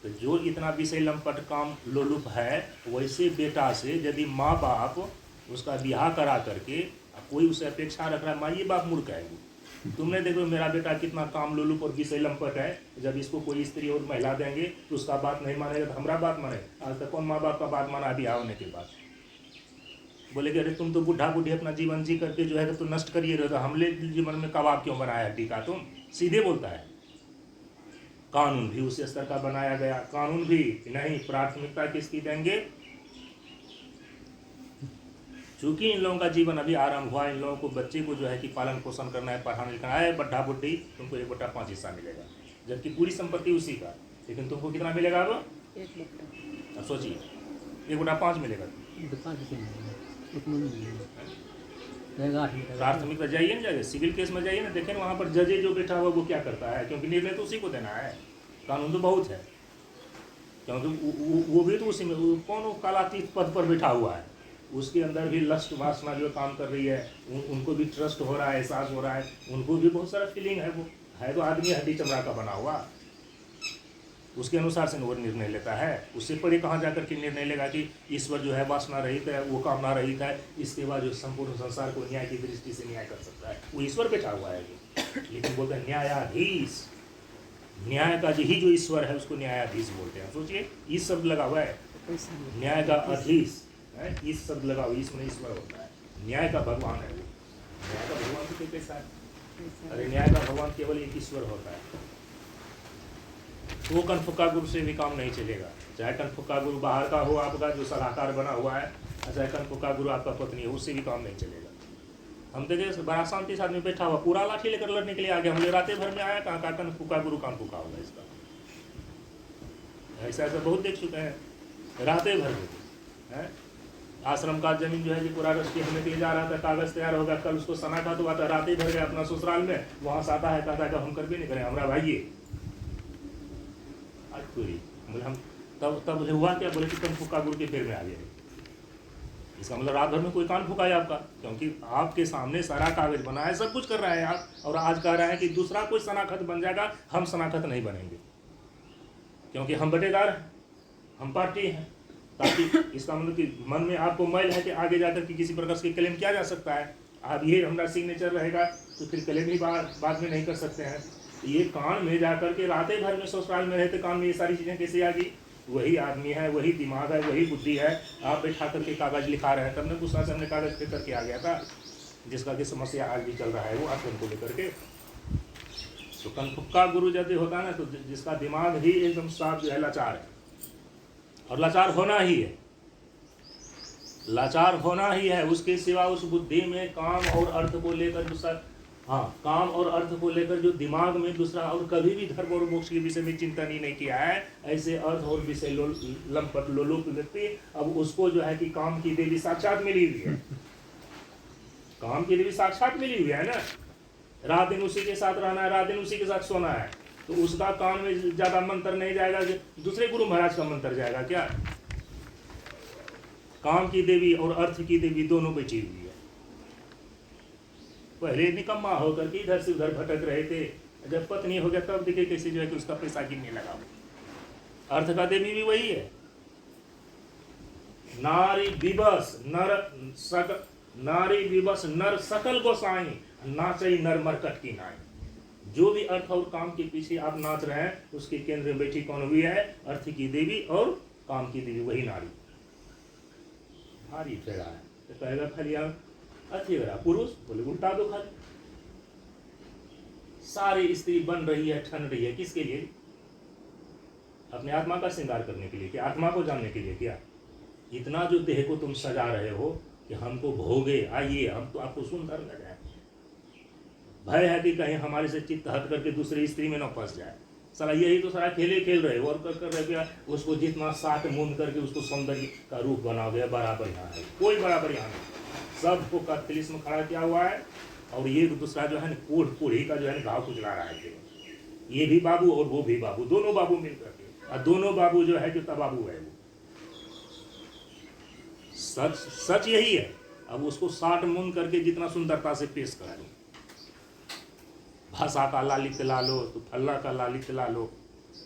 तो जो इतना विषय लंपट काम लोलुप है, वैसे बेटा से यदि माँ बाप उसका ब्याह करा करके कोई उसे अपेक्षा रख रहा है, माँ ये बाप मूर्ख है, तुमने देखो मेरा बेटा कितना काम लोलुप और विषय लंपट है, जब इसको कोई स्त्री और महिला देंगे तो उसका बात नहीं मानेगा तो हमारा बात माने। आज तक कौन माँ बाप का बात माना अभी होने के बाद? बोले कि अरे तुम तो बुढ़ा बुढ़ी अपना जीवन जी करके जो है तो नष्ट करिए रहे, तो हमले जीवन में कबाब क्यों बनाया हड्डी का? तुम सीधे बोलता है। कानून भी उसी स्तर का बनाया गया, कानून भी नहीं, प्राथमिकता किसकी देंगे? चूंकि इन लोगों का जीवन अभी आरंभ हुआ, इन लोगों को बच्चे को जो है कि पालन पोषण करना है, पढ़ाना लिखाना है। बड्ढा बुड्ढी तुमको 1/5 हिस्सा मिलेगा, जबकि पूरी संपत्ति उसी का, लेकिन तुमको कितना मिलेगा? अब 1/5। अब सोचिए 1/5 मिलेगा। प्राथमिकता जाइए ना, जाइए सिविल केस में जाइए ना, देखें वहाँ पर जजे जो बैठा हुआ वो क्या करता है, क्योंकि निर्णय तो उसी को देना है। कानून तो बहुत है, क्योंकि वो भी तो उसी में, कौन कालातीत पद पर बैठा हुआ है, उसके अंदर भी लस्ट वासना जो काम कर रही है, उनको भी ट्रस्ट हो रहा है, एहसास हो रहा है, उनको भी बहुत सारा फीलिंग है। वो है तो आदमी हड्डी चमड़ा का बना हुआ, उसके अनुसार से वो निर्णय लेता है। उससे परे कहाँ जाकर के निर्णय लेगा कि ईश्वर जो है वासना रहित है, वो कामना रहित है, इसके बाद जो संपूर्ण संसार को न्याय की दृष्टि से न्याय कर सकता है? वो ईश्वर बैठा हुआ है। लेकिन बोलते हैं न्यायाधीश, न्याय का ही जो ईश्वर है उसको न्यायाधीश बोलते हैं। सोचिए इस शब्द लगा हुआ है, न्याय का अधीश है, इस शब्द लगा हुआ, इसमें ईश्वर होता है, न्याय का भगवान है वो। न्याय का भगवान तो कैसा है? अरे न्याय का भगवान केवल एक ईश्वर होता है। वो कनफुक्का गुरु से भी काम नहीं चलेगा, चाहे कनफुक्का गुरु बाहर का हो आपका जो सलाहकार बना हुआ है, चाहे कनफुक्का गुरु आपका पत्नी हो, उससे भी काम नहीं चलेगा। हम देखे बड़ा शांति से आदमी बैठा हुआ, पूरा लाठी लेकर लड़ने के लिए आ गया, हमने रातें भर में आया, कहाँ का कनफुक्का गुरु काम फुका होगा इसका? ऐसा ऐसा बहुत देख चुके हैं, रातें भर में है। आश्रम का जमीन जो है जी पूरा रस्ती होने के लिए जा रहा था, कागज तैयार होगा, कल उसको सना का तो आता, रातें भर गया अपना ससुराल में, वहाँ से आता है कहता है हम कर भी नहीं करें, हमारा भाई आज पूरी बोले हम तब हुआ क्या? बोले कि कनफुक्का गुरु के पैर में आ गए। इसका मतलब रात भर में कोई कान फुकाया आपका, क्योंकि आपके सामने सारा कागज बना है, सब कुछ कर रहा है आप, और आज कह रहा है कि दूसरा कोई शनाखत बन जाएगा, हम शनाखत नहीं बनेंगे, क्योंकि हम बटेदार हैं, हम पार्टी हैं। ताकि इसका मतलब कि मन में आपको मैल है कि आगे जाकर के किसी प्रकार से क्लेम किया जा सकता है। अब ये हमारा सिग्नेचर रहेगा तो फिर क्लेम ही बाद में नहीं कर सकते हैं। ये कान में जाकर के रातें भर में ससुराल में रहते कान में ये सारी चीज़ें कैसे आ गई? वही आदमी है, वही दिमाग है, वही बुद्धि है। आप बैठा करके कागज लिखा रहे हैं, तब ने गुस्सा से हमने कागज पे करके आ गया था, जिसका कि समस्या आज भी चल रहा है वो आश्रम को लेकर के। तो कनफुक्का गुरु यदि होता है ना, तो जिसका दिमाग ही एकदम साफ जो है लाचार है, और लाचार होना ही है, लाचार होना ही है। उसके सिवा उस बुद्धि में काम और अर्थ को लेकर दूसरा, हाँ काम और अर्थ को लेकर जो दिमाग में दूसरा और कभी भी धर्म और मोक्ष के विषय में चिंतन ही नहीं किया है, ऐसे अर्थ और विषय लंपट लोलुप व्यक्ति, अब उसको जो है कि काम की देवी साक्षात मिली हुई है, काम की देवी साक्षात मिली हुई है ना। रात दिन उसी के साथ रहना है, रात दिन उसी के साथ सोना है, तो उसका कान में ज्यादा मंत्र नहीं जाएगा, दूसरे गुरु महाराज का मंत्र जाएगा क्या? काम की देवी और अर्थ की देवी दोनों बैठी हुई है। पहले निकम्मा होकर के इधर से उधर भटक रहे थे, जब पत्नी हो गया तब देखे कैसे जो है कि उसका पैसा गिनने लगा। अर्थ का देवी भी वही है। नारी विवश नर सकल गोसाई, नाचई नर मरकट की नाई। जो भी अर्थ और काम के पीछे आप नाच रहे हैं, उसके केंद्र में बैठी कौन हुई है? अर्थ की देवी और काम की देवी, वही नारी। भारी फेरा है तो कहेगा फलिया अथेरा पुरुष, बोले उल्टा दो खाली। सारी स्त्री बन रही है, ठन रही है, किसके लिए? अपने आत्मा का श्रृंगार करने के लिए क्या? आत्मा को जानने के लिए क्या? इतना जो देह को तुम सजा रहे हो कि हमको भोगे, आइए हम तो आपको सुंदर लगाए। भय है कि कहीं हमारे से चित्त हट करके दूसरी स्त्री में न फंस जाए। साला यही तो सारा खेले खेल रहे हो, और कर रहे क्या? उसको जितना साट मूंद करके उसको सौंदर्य का रूप बना गया। बराबर यहाँ है, कोई बराबर यहाँ नहीं, सबको कत्लिस में खड़ा किया हुआ है। और ये दूसरा जो है ना कोढ़ी का जो है घाव कुचला रहा है। ये भी बाबू और वो भी बाबू, दोनों बाबू मिल करके, और दोनों बाबू जो है जो तबाबू है वो। सच यही है। अब उसको साट मूंद करके जितना सुंदरता से पेश करा लो, भाषा का लालित्य ला लो, तो फल्ला का लालित्य ला लो,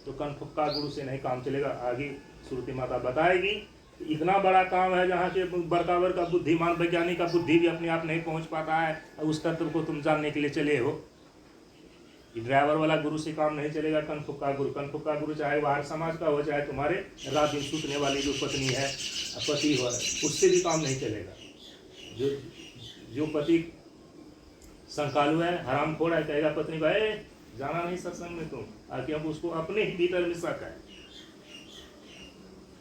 तो कनफुक्का गुरु से नहीं काम चलेगा। आगे श्रुति माता बताएगी इतना बड़ा काम है जहाँ के बड़का बुद्धिमान वैज्ञानिक का बुद्धि भी अपने आप नहीं पहुँच पाता है, उस तत्व को तुम जानने के लिए चले हो। कि ड्राइवर वाला गुरु से काम नहीं चलेगा। कनफुक्का गुरु चाहे बाहर समाज का हो, चाहे तुम्हारे रात दिन सूतने वाली जो पत्नी है, पति हो, उससे भी काम नहीं चलेगा। जो पति संकालु है, हरामखोर है, कहेगा पत्नी को जाना नहीं सत्संग में तुम, क्योंकि उसको अपने ही भीतर में शक है,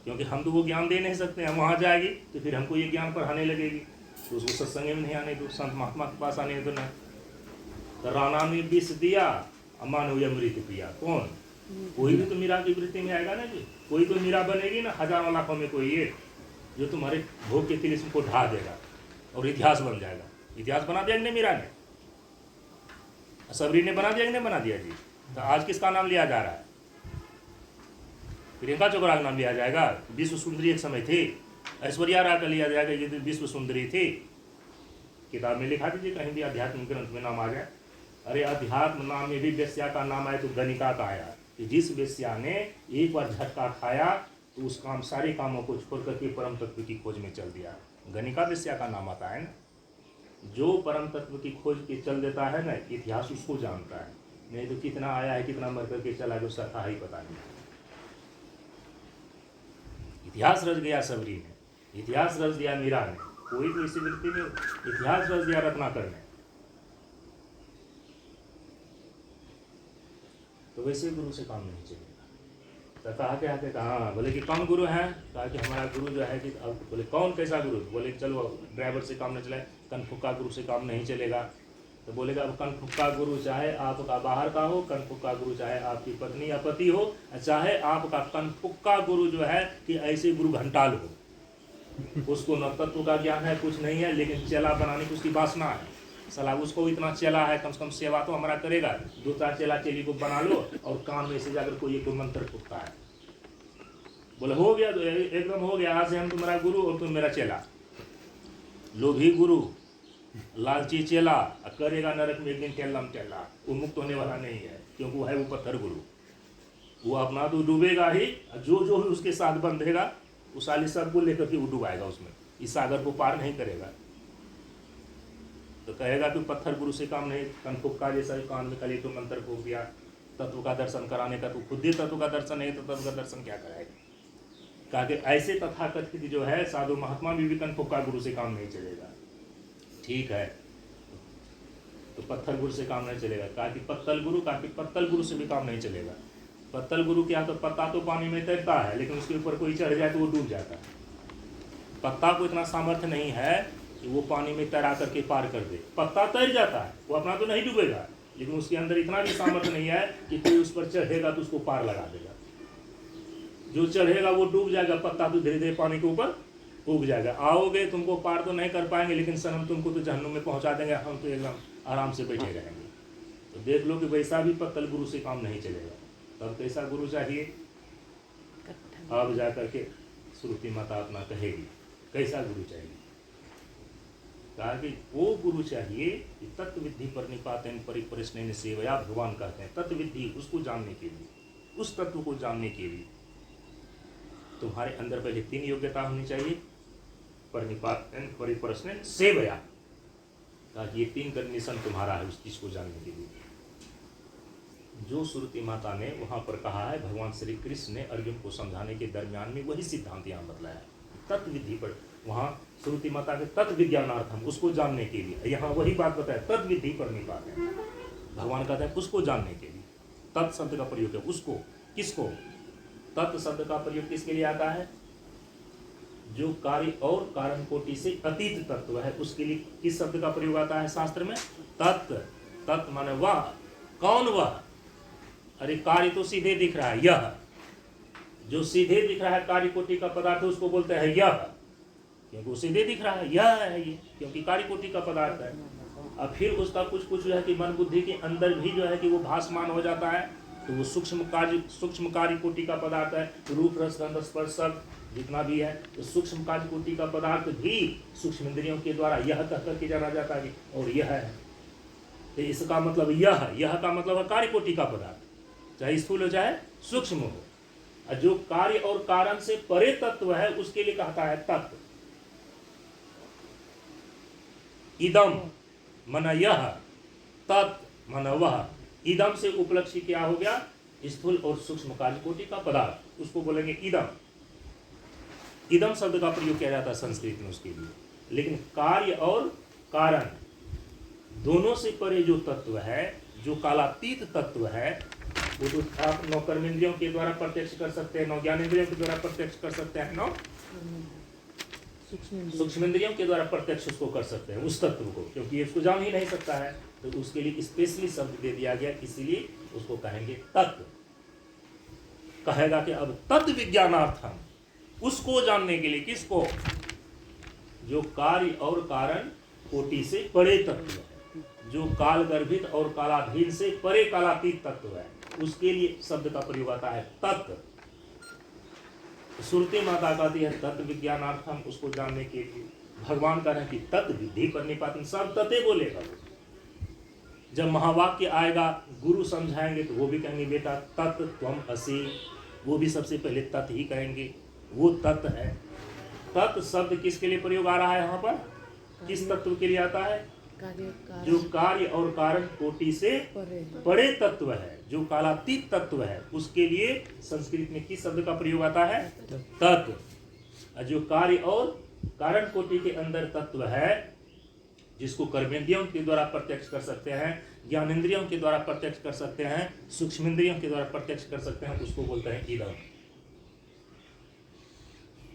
क्योंकि हम तो वो ज्ञान दे नहीं सकते। हम वहाँ जाएगी तो फिर हमको ये ज्ञान पढ़ाने लगेगी, तो उसको सत्संग में नहीं आने दो, संत महात्मा के पास आने दो ना। तो राणा ने विष दिया, अमान हुआ मृत पिया। कौन? कोई भी तो मीरा की वृत्ति में आएगा ना जी, कोई तो मीरा बनेगी ना, हजारों लाखों में कोई एक जो तुम्हारे भोग के तिलिस्म को ढा देगा और इतिहास बन जाएगा। इतिहास बना दिया नहीं मीरा ने, सबरी ने बना दिया कि नहीं बना दिया जी? तो आज किसका नाम लिया जा रहा है? प्रियंका चोपड़ा का नाम लिया जाएगा। विश्व सुंदरी एक समय थी, ऐश्वर्या राय का लिया जाएगा, ये तो विश्व सुंदरी थी। किताब में लिखा दीजिए कहीं भी अध्यात्म ग्रंथ में नाम आ जाए। अरे अध्यात्म नाम में भी वेश्या का नाम आया तो गणिका का आया, कि जिस वेश्या ने एक बार झटका खाया तो उस काम सारे कामों को छोड़ करके परम तत्व की खोज में चल दिया। गणिका वेश्या का नाम आता है ना। जो परम तत्व की खोज के चल देता है ना, इतिहास उसको जानता है, नहीं तो कितना आया है कितना मर करके चला गया उसका था ही पता नहीं। इतिहास रच गया सबरी ने, इतिहास रच दिया मीरा ने, कोई तो इसी वृत्ति में इतिहास रच दिया रत्नाकर ने। तो वैसे गुरु से काम नहीं चलेगा। तो कहा क्या है, कहा बोले कि कौन गुरु है? कहा कि हमारा गुरु जो है कि, अब बोले कौन कैसा गुरु? बोले चलो ड्राइवर से काम नहीं चले, कनफुक्का गुरु से काम नहीं चलेगा। तो बोलेगा अब कनफुक्का गुरु चाहे आपका बाहर का हो, कनफुक्का गुरु चाहे आपकी पत्नी या पति हो, चाहे आपका कनफुक्का गुरु जो है कि ऐसे गुरु घंटाल हो, उसको न तत्व का ज्ञान है कुछ नहीं है, लेकिन चेला बनाने की उसकी वासना है। सलाह उसको इतना चेला है, कम से कम सेवा तो हमारा करेगा। 2-4 चेला चेली को बना लो और कान में से जाकर कोई एक मंत्र फूकता है, बोले हो गया, तो एकदम हो गया, आज से हम तुम्हारा गुरु और तुम मेरा चेला। लोभी गुरु, लालची चेला, करेगा नरक में एक दिन टेल्ला, वो मुक्त होने वाला नहीं है, क्योंकि वो है वो पत्थर गुरु। वो अपना तो डूबेगा ही, जो जो उसके साथ बंधेगा उस साली सबको लेकर के वो डुबाएगा उसमें, इस सागर को पार नहीं करेगा। तो कहेगा कि पत्थर गुरु से काम नहीं, कनफुक्का जैसा कान में कली तो मंत्र फूक दिया, तत्व का दर्शन कराने का, तो खुद ही तत्व का दर्शन नहीं तो तत्व का दर्शन क्या कराएगा? कहा कि ऐसे तथाकथित जो है साधु महात्मा भी कनफुक्का गुरु से काम नहीं चलेगा। ठीक है, तो पत्थर गुरु से काम नहीं चलेगा। कहा कि पत्तल गुरु, कहा कि पत्तल गुरु से भी काम नहीं चलेगा। पत्तल गुरु क्या? तो पत्ता तो पानी में तैरता है, लेकिन उसके ऊपर कोई चढ़ जाए तो वो डूब जाता है। पत्ता को इतना सामर्थ्य नहीं है कि वो पानी में तैरा करके पार कर दे। पत्ता तैर जाता है, वो अपना तो नहीं डूबेगा, लेकिन उसके अंदर इतना भी सामर्थ्य नहीं है कि कोई उस पर चढ़ेगा तो उसको पार लगा देगा। जो चढ़ेगा वो डूब जाएगा, पत्ता तो धीरे धीरे पानी के ऊपर उग जाएगा। आओगे तुमको पार तो नहीं कर पाएंगे, लेकिन सनम तुमको तो जहन्नुम में पहुंचा देंगे, हम तो एकदम आराम से बैठे रहेंगे। तो देख लो कि वैसा भी पत्तल गुरु से काम नहीं चलेगा। तब कैसा गुरु चाहिए? अब जा करके श्रुति माता अपना कहेगी कैसा गुरु चाहिए। कहा कि वो गुरु चाहिए कि तत्व विद्धि पर निपातन परिप्रश्न सेवया, भगवान कहते हैं तत्व विद्धि, उसको जानने के लिए, उस तत्व को जानने के लिए तुम्हारे अंदर पहले 3 योग्यता होनी चाहिए। परिनिपातन परिप्रश्न सेवया, कहा ये 3 कंडीशन तुम्हारा है उस चीज को जानने के लिए। जो श्रुति माता ने वहां पर कहा है, भगवान श्री कृष्ण ने अर्जुन को समझाने के दरमियान में वही सिद्धांत यहाँ बतलाया। तत्व विधि पर वहाँ श्रुति माता के तत्व विज्ञानार्थम, उसको जानने के लिए, यहाँ वही बात बताया तत्व विधि पर निपात है। भगवान कहते हैं उसको जानने के लिए तत् शब्द का प्रयोग है। उसको किसको? तत्व शब्द का प्रयोग किसके लिए आता है? जो कार्य और कारण कोटि से अतीत तत्व है, उसके लिए किस शब्द का प्रयोग आता है शास्त्र में? तत्व। तत्व माने वह। कौन वह? अरे कार्य तो सीधे दिख रहा है, यह जो सीधे दिख रहा है कार्य कोटि का पदार्थ, उसको बोलते हैं यह, क्योंकि वो सीधे दिख रहा है, यह है ये, क्योंकि कार्य कोटि का पदार्थ है। अब फिर उसका कुछ कुछ जो है कि मन बुद्धि के अंदर भी जो है कि वो भासमान हो जाता है, तो वो सूक्ष्म कार्य कोटि का पदार्थ है। रूप रस गंध स्पर्श सब जितना भी है, तो सूक्ष्म कार्य कोटि का पदार्थ भी सूक्ष्म इंद्रियों के द्वारा यह कह करके जाना जाता है और यह है। तो इसका मतलब यह का मतलब है कार्य कोटि का पदार्थ, चाहे स्थूल हो चाहे सूक्ष्म हो। जो कार्य और कारण से परे तत्व है उसके लिए कहता है तत्व। इदम मन यह, तत् मन वह, इदम से उपलक्ष्य क्या हो गया? स्थूल और सूक्ष्म कार्य कोटि का पदार्थ, उसको बोलेंगे इदम। इदम शब्द का प्रयोग किया जाता है संस्कृत में उसके लिए। लेकिन कार्य और कारण दोनों से परे जो तत्व है, जो कालातीत तत्व है, वो तो आप नौ कर्मेंद्रियों के द्वारा प्रत्यक्ष कर सकते हैं, नौ ज्ञानेंद्रियों के द्वारा प्रत्यक्ष कर सकते हैं, नौ सूक्ष्मेंद्रियों के द्वारा प्रत्यक्ष उसको कर सकते हैं उस तत्व को, क्योंकि ये उसको जान ही नहीं सकता है। तो उसके लिए स्पेशली शब्द दे दिया गया, इसीलिए उसको कहेंगे तत्व। कहेगा कि अब तत्व विज्ञानार्थम, उसको जानने के लिए, किसको? जो कार्य और कारण कोटि से परे तत्व है, जो काल गर्भित और कालाधीन से परे कालातीत तत्व है, उसके लिए शब्द का प्रयोग आता है तत्व। श्रुति माता कहती है तत्व विज्ञानार्थम, उसको जानने के लिए। भगवान कह रहे हैं कि तत्व विधि प्रणिपातम, सब तत्व बोलेगा। जब महावाक्य आएगा, गुरु समझाएंगे तो वो भी कहेंगे बेटा तत्व त्वम असि, वो भी सबसे पहले तत्व ही कहेंगे, वो तत्व है। तत्व शब्द किसके लिए प्रयोग आ रहा है यहाँ पर? किस तत्व के लिए आता है? जो कार्य और कारण कोटि से परे तत्व है, जो कालातीत तत्व है, उसके लिए संस्कृत में किस शब्द का प्रयोग आता है? तत्व। जो कार्य और कारण कोटि के अंदर तत्व है, जिसको कर्मेंद्रियों के द्वारा प्रत्यक्ष कर सकते हैं, ज्ञानेंद्रियों के द्वारा प्रत्यक्ष कर सकते हैं, सूक्ष्मेंद्रियों के द्वारा प्रत्यक्ष कर सकते हैं, उसको बोलते हैं इदम।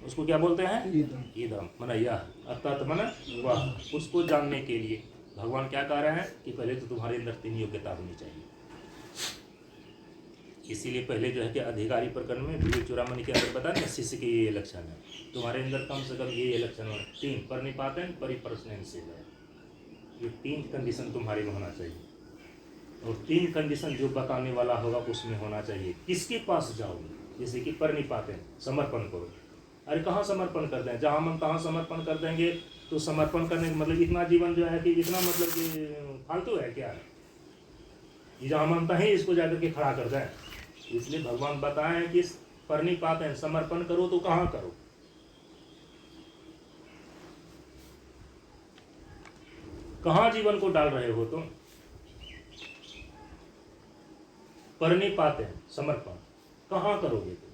उसको क्या बोलते हैं? इदम मन यह, अर्थात मन वह। उसको जानने के लिए भगवान क्या कह रहे हैं कि पहले तो तुम्हारे अंदर 3 योग्यता होनी चाहिए। इसीलिए पहले जो है कि अधिकारी प्रकरण में विवेक चूड़ामणि के अंदर बताया ना, शिष्य के ये लक्षण है, तुम्हारे अंदर कम से कम ये लक्षण है, 3 परिनिपातन परिप्रश्न से है, ये 3 कंडीशन तुम्हारे में होना चाहिए। और 3 कंडीशन जो बताने वाला होगा उसमें होना चाहिए। किसके पास जाओगे? जैसे कि परिनिपातन, समर्पण करो। अरे कहाँ समर्पण कर दें? जहाँ मन तहाँ समर्पण कर देंगे तो समर्पण करने का मतलब इतना जीवन जो है कि इतना मतलब कि फालतू है क्या? ये जहाँ मन तहीं इसको जाकर के खड़ा कर दें। इसलिए भगवान बताएं कि परिनिपात है, समर्पण करो तो कहाँ करो? कहाँ जीवन को डाल रहे हो तुम? परिनिपात है, समर्पण कहाँ करोगे तुम?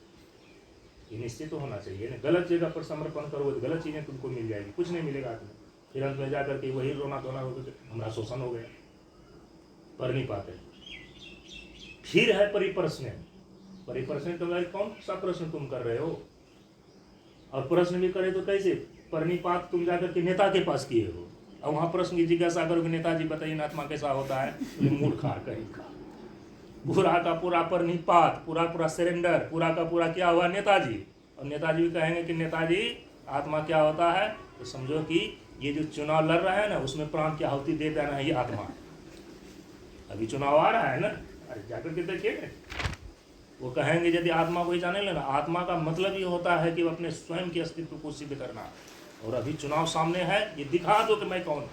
ये निश्चित तो होना चाहिए ना। गलत जगह पर समर्पण करोगे तो गलत चीजें तुमको मिल जाएगी, कुछ नहीं मिलेगा तुम्हें। फिर अंत में जाकर के वही रोना धोना होगा, हमारा शोषण हो गया। परिनिपात है। फिर है परिप्रश्न। परिप्रश्न तुम्हारे कौन सा प्रश्न तुम कर रहे हो? और प्रश्न भी करे तो कैसे? परिनिपात तुम जाकर के नेता के पास किए हो, और वहां प्रश्न की जिज्ञासा करोगे, नेताजी बताइए ना आत्मा कैसा होता है? मूर्खा कहीं का। पूरा का पूरा परिनिपात, पूरा पूरा सरेंडर, पूरा का पूरा क्या हुआ? नेताजी। और नेताजी भी कहेंगे कि नेताजी आत्मा क्या होता है? तो समझो कि ये जो चुनाव लड़ रहा है ना, उसमें प्राण की आहुति दे देना ये आत्मा है। अभी चुनाव आ रहा है ना, अरे जाकर के देखिए। वो कहेंगे यदि आत्मा को ही जाने लेना, आत्मा का मतलब ये होता है कि अपने स्वयं के अस्तित्व को सिद्ध करना। और अभी चुनाव सामने है, ये दिखा दो कि मैं कौन हूँ,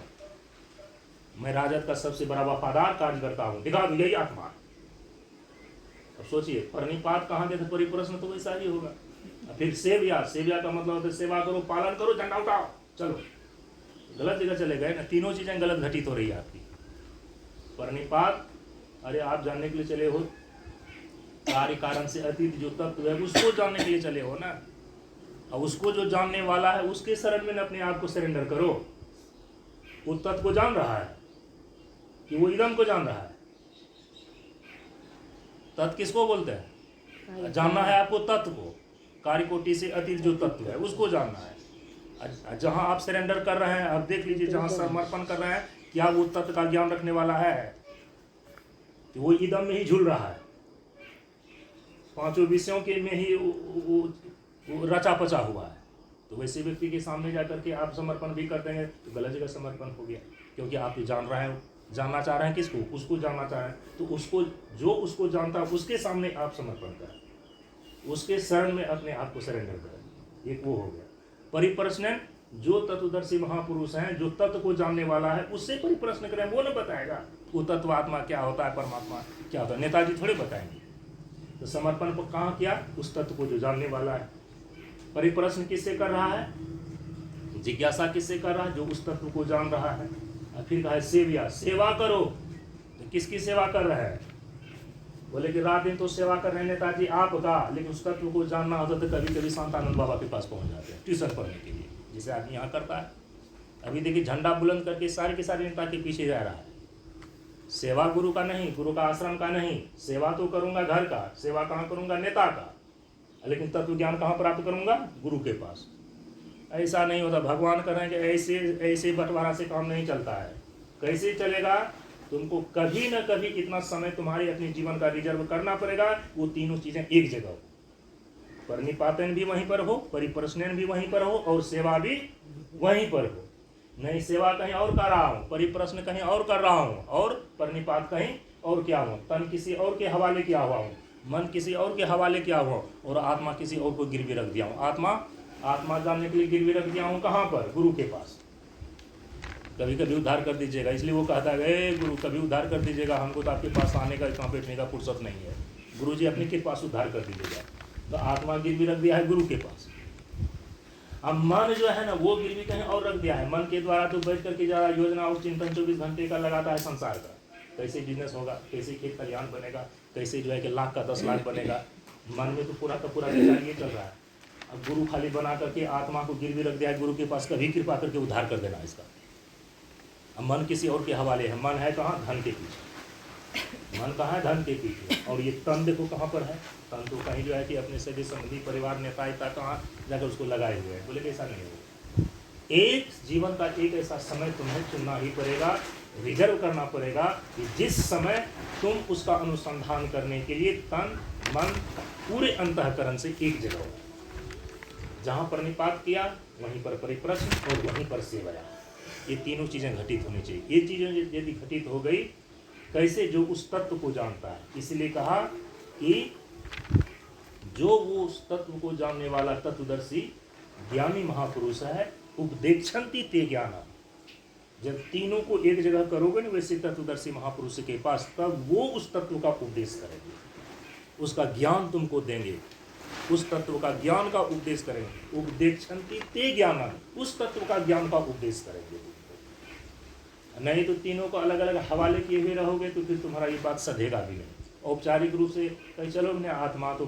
मैं राजद का सबसे बड़ा वफादार कार्यकर्ता हूँ, दिखा दो, यही आत्मा है। अब सोचिए परिनिपात कहाँ गए थे? परिप्रश्न तो वैसा ही होगा। फिर सेव्या, सेव्या का मतलब होता है सेवा करो, पालन करो, झंडा उठाओ, चलो। गलत जगह चले गए ना, तीनों चीजें गलत घटित हो रही है आपकी। परिनिपात, अरे आप जानने के लिए चले हो कार्य कारण से अतीत जो तत्व है उसको जानने के लिए चले हो ना। अब उसको जो जानने वाला है उसके शरण में अपने आप को सरेंडर करो। वो तत्व को जान रहा है कि वो इदम को जान रहा है? तत्व किसको बोलते हैं? जानना है आपको तत्व को, कार्य कोटि से अतीत जो तत्व है उसको जानना है। जहां आप सरेंडर कर रहे हैं, आप देख लीजिए, जहां समर्पण कर रहे हैं, क्या वो तत्व का ज्ञान रखने वाला है कि वो इदम में ही झूल रहा है, 5 विषयों के में ही वो रचा पचा हुआ है? तो वैसे व्यक्ति के सामने जाकर के आप समर्पण भी कर देंगे तो गलत जगह समर्पण हो गया, क्योंकि आप जान रहे हैं, जानना चाह रहे हैं किसको? उसको जानना चाह रहे हैं। तो उसको, जो उसको जानता है उसके सामने आप समर्पण करें, उसके शरण में अपने आप को सरेंडर करें। एक वो हो गया। परिप्रश्न, जो तत्वदर्शी महापुरुष हैं, जो तत्व को जानने वाला है, उससे परिप्रश्न करें, वो न बताएगा वो तत्व आत्मा क्या होता है, परमात्मा क्या होता है। नेताजी थोड़े बताएंगे। तो समर्पण को कहाँ किया? उस तत्व को जो जानने वाला है। परिप्रश्न किससे कर रहा है? जिज्ञासा किससे कर रहा है? जो उस तत्व को जान रहा है। और फिर कहा सेविया, सेवा करो। तो किसकी सेवा कर रहा है? बोले कि रात दिन तो सेवा कर रहे हैं नेताजी आपका, लेकिन उस तत्व को जानना होता तो कभी कभी शांतानंद बाबा के पास पहुंच जाते हैं ट्यूशन पढ़ने के लिए, जिसे आदमी यहाँ करता है। अभी देखिए झंडा बुलंद करके सारे के सारे नेता के पीछे जा रहा है। सेवा गुरु का नहीं, गुरु का आश्रम का नहीं, सेवा तो करूंगा घर का, सेवा कहाँ करूंगा नेता का, लेकिन तत्व ज्ञान कहाँ प्राप्त करूंगा, गुरु के पास। ऐसा नहीं होता। भगवान कर रहे हैं कि ऐसे ऐसे बंटवारा से काम नहीं चलता है। कैसे चलेगा? तुमको कभी न कभी इतना समय तुम्हारे अपने जीवन का रिजर्व करना पड़ेगा, वो तीनों चीजें एक जगह हो। परिनिपातन भी वहीं पर हो, परिप्रश्नन भी वहीं पर हो, और सेवा भी वहीं पर हो। नहीं सेवा कहीं और कर रहा हूँ, परिप्रश्न कहीं और कर रहा हूँ, और परिनिपात कहीं और क्या हूँ, तन किसी और के हवाले किया हुआ हूँ, मन किसी और के हवाले किया हुआ, और आत्मा किसी और को गिरवी रख दिया हूँ। आत्मा जानने के लिए गिरवी रख दिया हूँ कहाँ पर? गुरु के पास। कभी कभी उद्धार कर दीजिएगा, इसलिए वो कहता है गुरु कभी उद्धार कर दीजिएगा, हमको तो आपके पास आने का इतना बैठने का फुर्सत नहीं है, गुरु जी अपने के पास उद्धार कर दीजिएगा। तो आत्मा गिरवी रख दिया है गुरु के पास। अब मन जो है ना, वो गिरवी कहीं और रख दिया है। मन के द्वारा तो बैठ करके ज़्यादा योजना और चिंतन 24 घंटे का लगाता है संसार का, कैसे बिजनेस होगा, कैसे खेत खलिहान बनेगा, कैसे जो है कि लाख का 10 लाख बनेगा। मन में तो पूरा का पूरा विचार ये चल रहा है। अब गुरु खाली बना करके आत्मा को गिरवी रख दिया है गुरु के पास, कभी कृपा करके उद्धार कर देना इसका। अब मन किसी और के हवाले है। मन है कहाँ? धन के पीछे। मन कहाँ है? धन के पीछे। और ये तन देखो कहाँ पर है? तन तो कहीं जो है कि अपने सभी संबंधी परिवार नेता कहाँ जाकर उसको लगाए हुए हैं। बोले कि ऐसा नहीं होगा। एक जीवन का एक ऐसा समय तुम्हें चुनना ही पड़ेगा, रिजर्व करना पड़ेगा, कि जिस समय तुम उसका अनुसंधान करने के लिए तन मन पूरे अंतःकरण से एक जगह हो। जहाँ परिनिपात किया वहीं पर परिप्रश्न और वहीं पर सेवा। ये तीनों चीज़ें घटित होनी चाहिए। ये चीज़ें यदि घटित हो गई, कैसे? जो उस तत्व को जानता है। इसलिए कहा कि जो वो उस तत्व को जानने वाला तत्वदर्शी ज्ञानी महापुरुष है, उपदेक्षन्ति ते ज्ञानम। जब तीनों को एक जगह करोगे ना वैसे तत्वदर्शी महापुरुष के पास, तब वो उस तत्व का उपदेश करेंगे, उसका ज्ञान तुमको देंगे, उस तत्व का ज्ञान का उपदेश करेंगे। उपदेक्षन्ति ते ज्ञानम, उस तत्व का ज्ञान का उपदेश करेंगे। नहीं तो तीनों को अलग अलग हवाले किए हुए रहोगे तो फिर तुम्हारा ये बात सधेगा भी नहीं। औपचारिक रूप से कहीं चलो ना, आत्मा तो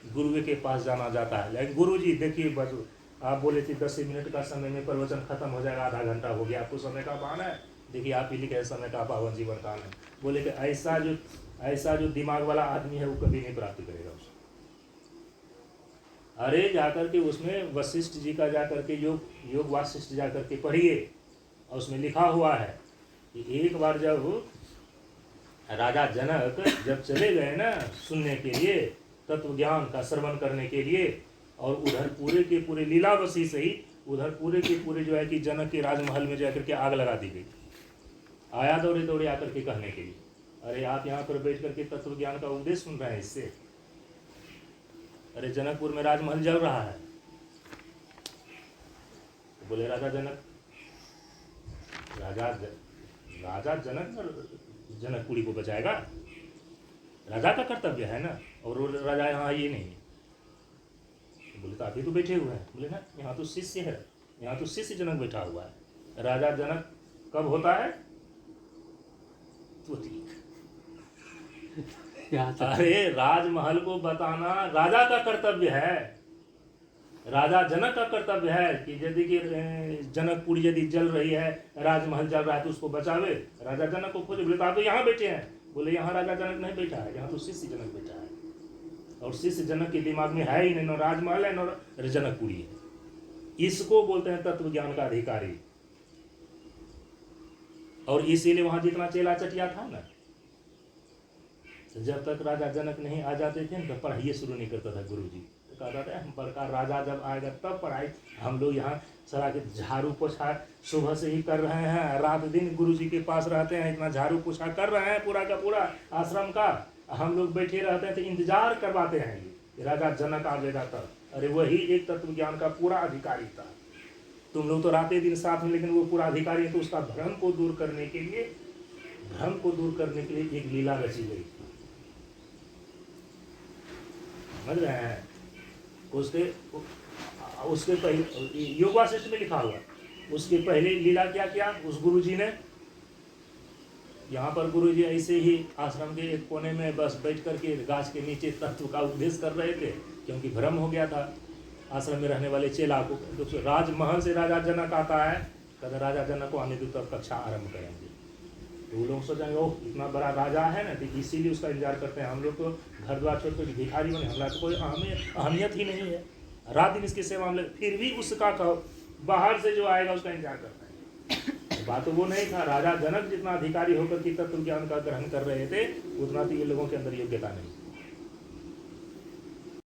गुरु के पास जाना जाता है, लेकिन गुरु जी देखिए बस आप बोले थे 10 मिनट का समय में प्रवचन खत्म हो जाएगा, आधा घंटा हो गया, आपको समय का पाना है, देखिए आप ही लिखे समय का पावन जीवन काल है। बोले कि ऐसा जो दिमाग वाला आदमी है वो कभी नहीं प्राप्त करेगा उसको। अरे जाकर के उसमें वशिष्ठ जी का जाकर के योग वासिष्ठ जाकर के पढ़िए, और उसमें लिखा हुआ है कि एक बार जब राजा जनक जब चले गए ना सुनने के लिए, तत्व ज्ञान का श्रवण करने के लिए, और उधर पूरे के पूरे लीलावशी से ही उधर पूरे के पूरे जो है कि जनक के राजमहल में जाकर के आग लगा दी गई। आया दौड़े दौड़े आकर के कहने के लिए, अरे आप यहाँ पर बैठ करके तत्व ज्ञान का उपदेश सुन रहे हैं इससे? अरे जनकपुर में राजमहल जल रहा है। तो बोले राजा जनक जनकपुरी को बचाएगा, राजा का कर्तव्य है ना, और राजा यहाँ ये नहीं। बोले तो आप ही तो बैठे हुए हैं। बोले ना, यहाँ तो शिष्य है, यहाँ तो शिष्य जनक बैठा हुआ है। राजा जनक कब होता है? तो ठीक। अरे राजमहल को बताना राजा का कर्तव्य है, राजा जनक का कर्तव्य है कि यदि कि जनकपुरी यदि जल रही है, राजमहल जल रहा है तो उसको बचावे, राजा जनक को खोजे। बोले तो आप तो यहाँ बैठे हैं। बोले यहाँ राजा जनक नहीं बैठा है, यहाँ तो शिष्य जनक बैठा है, और शिष्य जनक के दिमाग में है ही नहीं, न राजमहल है न जनकपुरी है। इसको बोलते हैं तत्व ज्ञान का अधिकारी। और इसीलिए वहां जितना चेला चटिया था ना, जब तक राजा जनक नहीं आ जाते थे तो पढ़ाई शुरू नहीं करता था गुरु जी। कहता था हम पर का राजा जब आएगा तब पढ़ाई। हम लोग यहाँ सारा के झाड़ू पोछा सुबह से ही कर रहे हैं, रात दिन गुरु जी के पास रहते हैं, इतना झाड़ू पोछा कर रहे हैं पूरा का पूरा आश्रम का। हम लोग बैठे रहते हैं तो इंतजार करवाते हैं ये राजा जनक आवेगा तब। अरे वही एक तत्व ज्ञान का पूरा अधिकारी था। तुम लोग तो रातें दिन साथ में, लेकिन वो पूरा अधिकारी है। तो उसका भ्रम को दूर करने के लिए एक लीला रची गई। समझ रहे हैं? उसके पहले योग वासिष्ठ में लिखा हुआ, उसके पहले लीला क्या किया उस गुरु जी ने? यहाँ पर गुरु जी ऐसे ही आश्रम के एक कोने में बस बैठ करके गाछ के नीचे तत्व का उपदेश कर रहे थे, क्योंकि भ्रम हो गया था आश्रम में रहने वाले चेला को। तो राजमहल से राजा जनक आता है, कहते राजा जनक को आने दो तब कक्षा आरंभ करेंगे। तो वो लोग सोचेंगे ओह इतना बड़ा राजा है ना, तो इसीलिए उसका इंतजार करते हैं। हम लोग तो घर द्वार छोड़ कर भिखारी बने, हमारा तो कोई अहमियत ही नहीं है, रात दिन इसकी सेवा में, फिर भी उसका बाहर से जो आएगा उसका इंतजार करते हैं। बात तो वो नहीं था, राजा जनक जितना अधिकारी होकर के तत्व ज्ञान का ग्रहण कर रहे थे, उतना तो ये लोगों के अंदर योग्यता नहीं।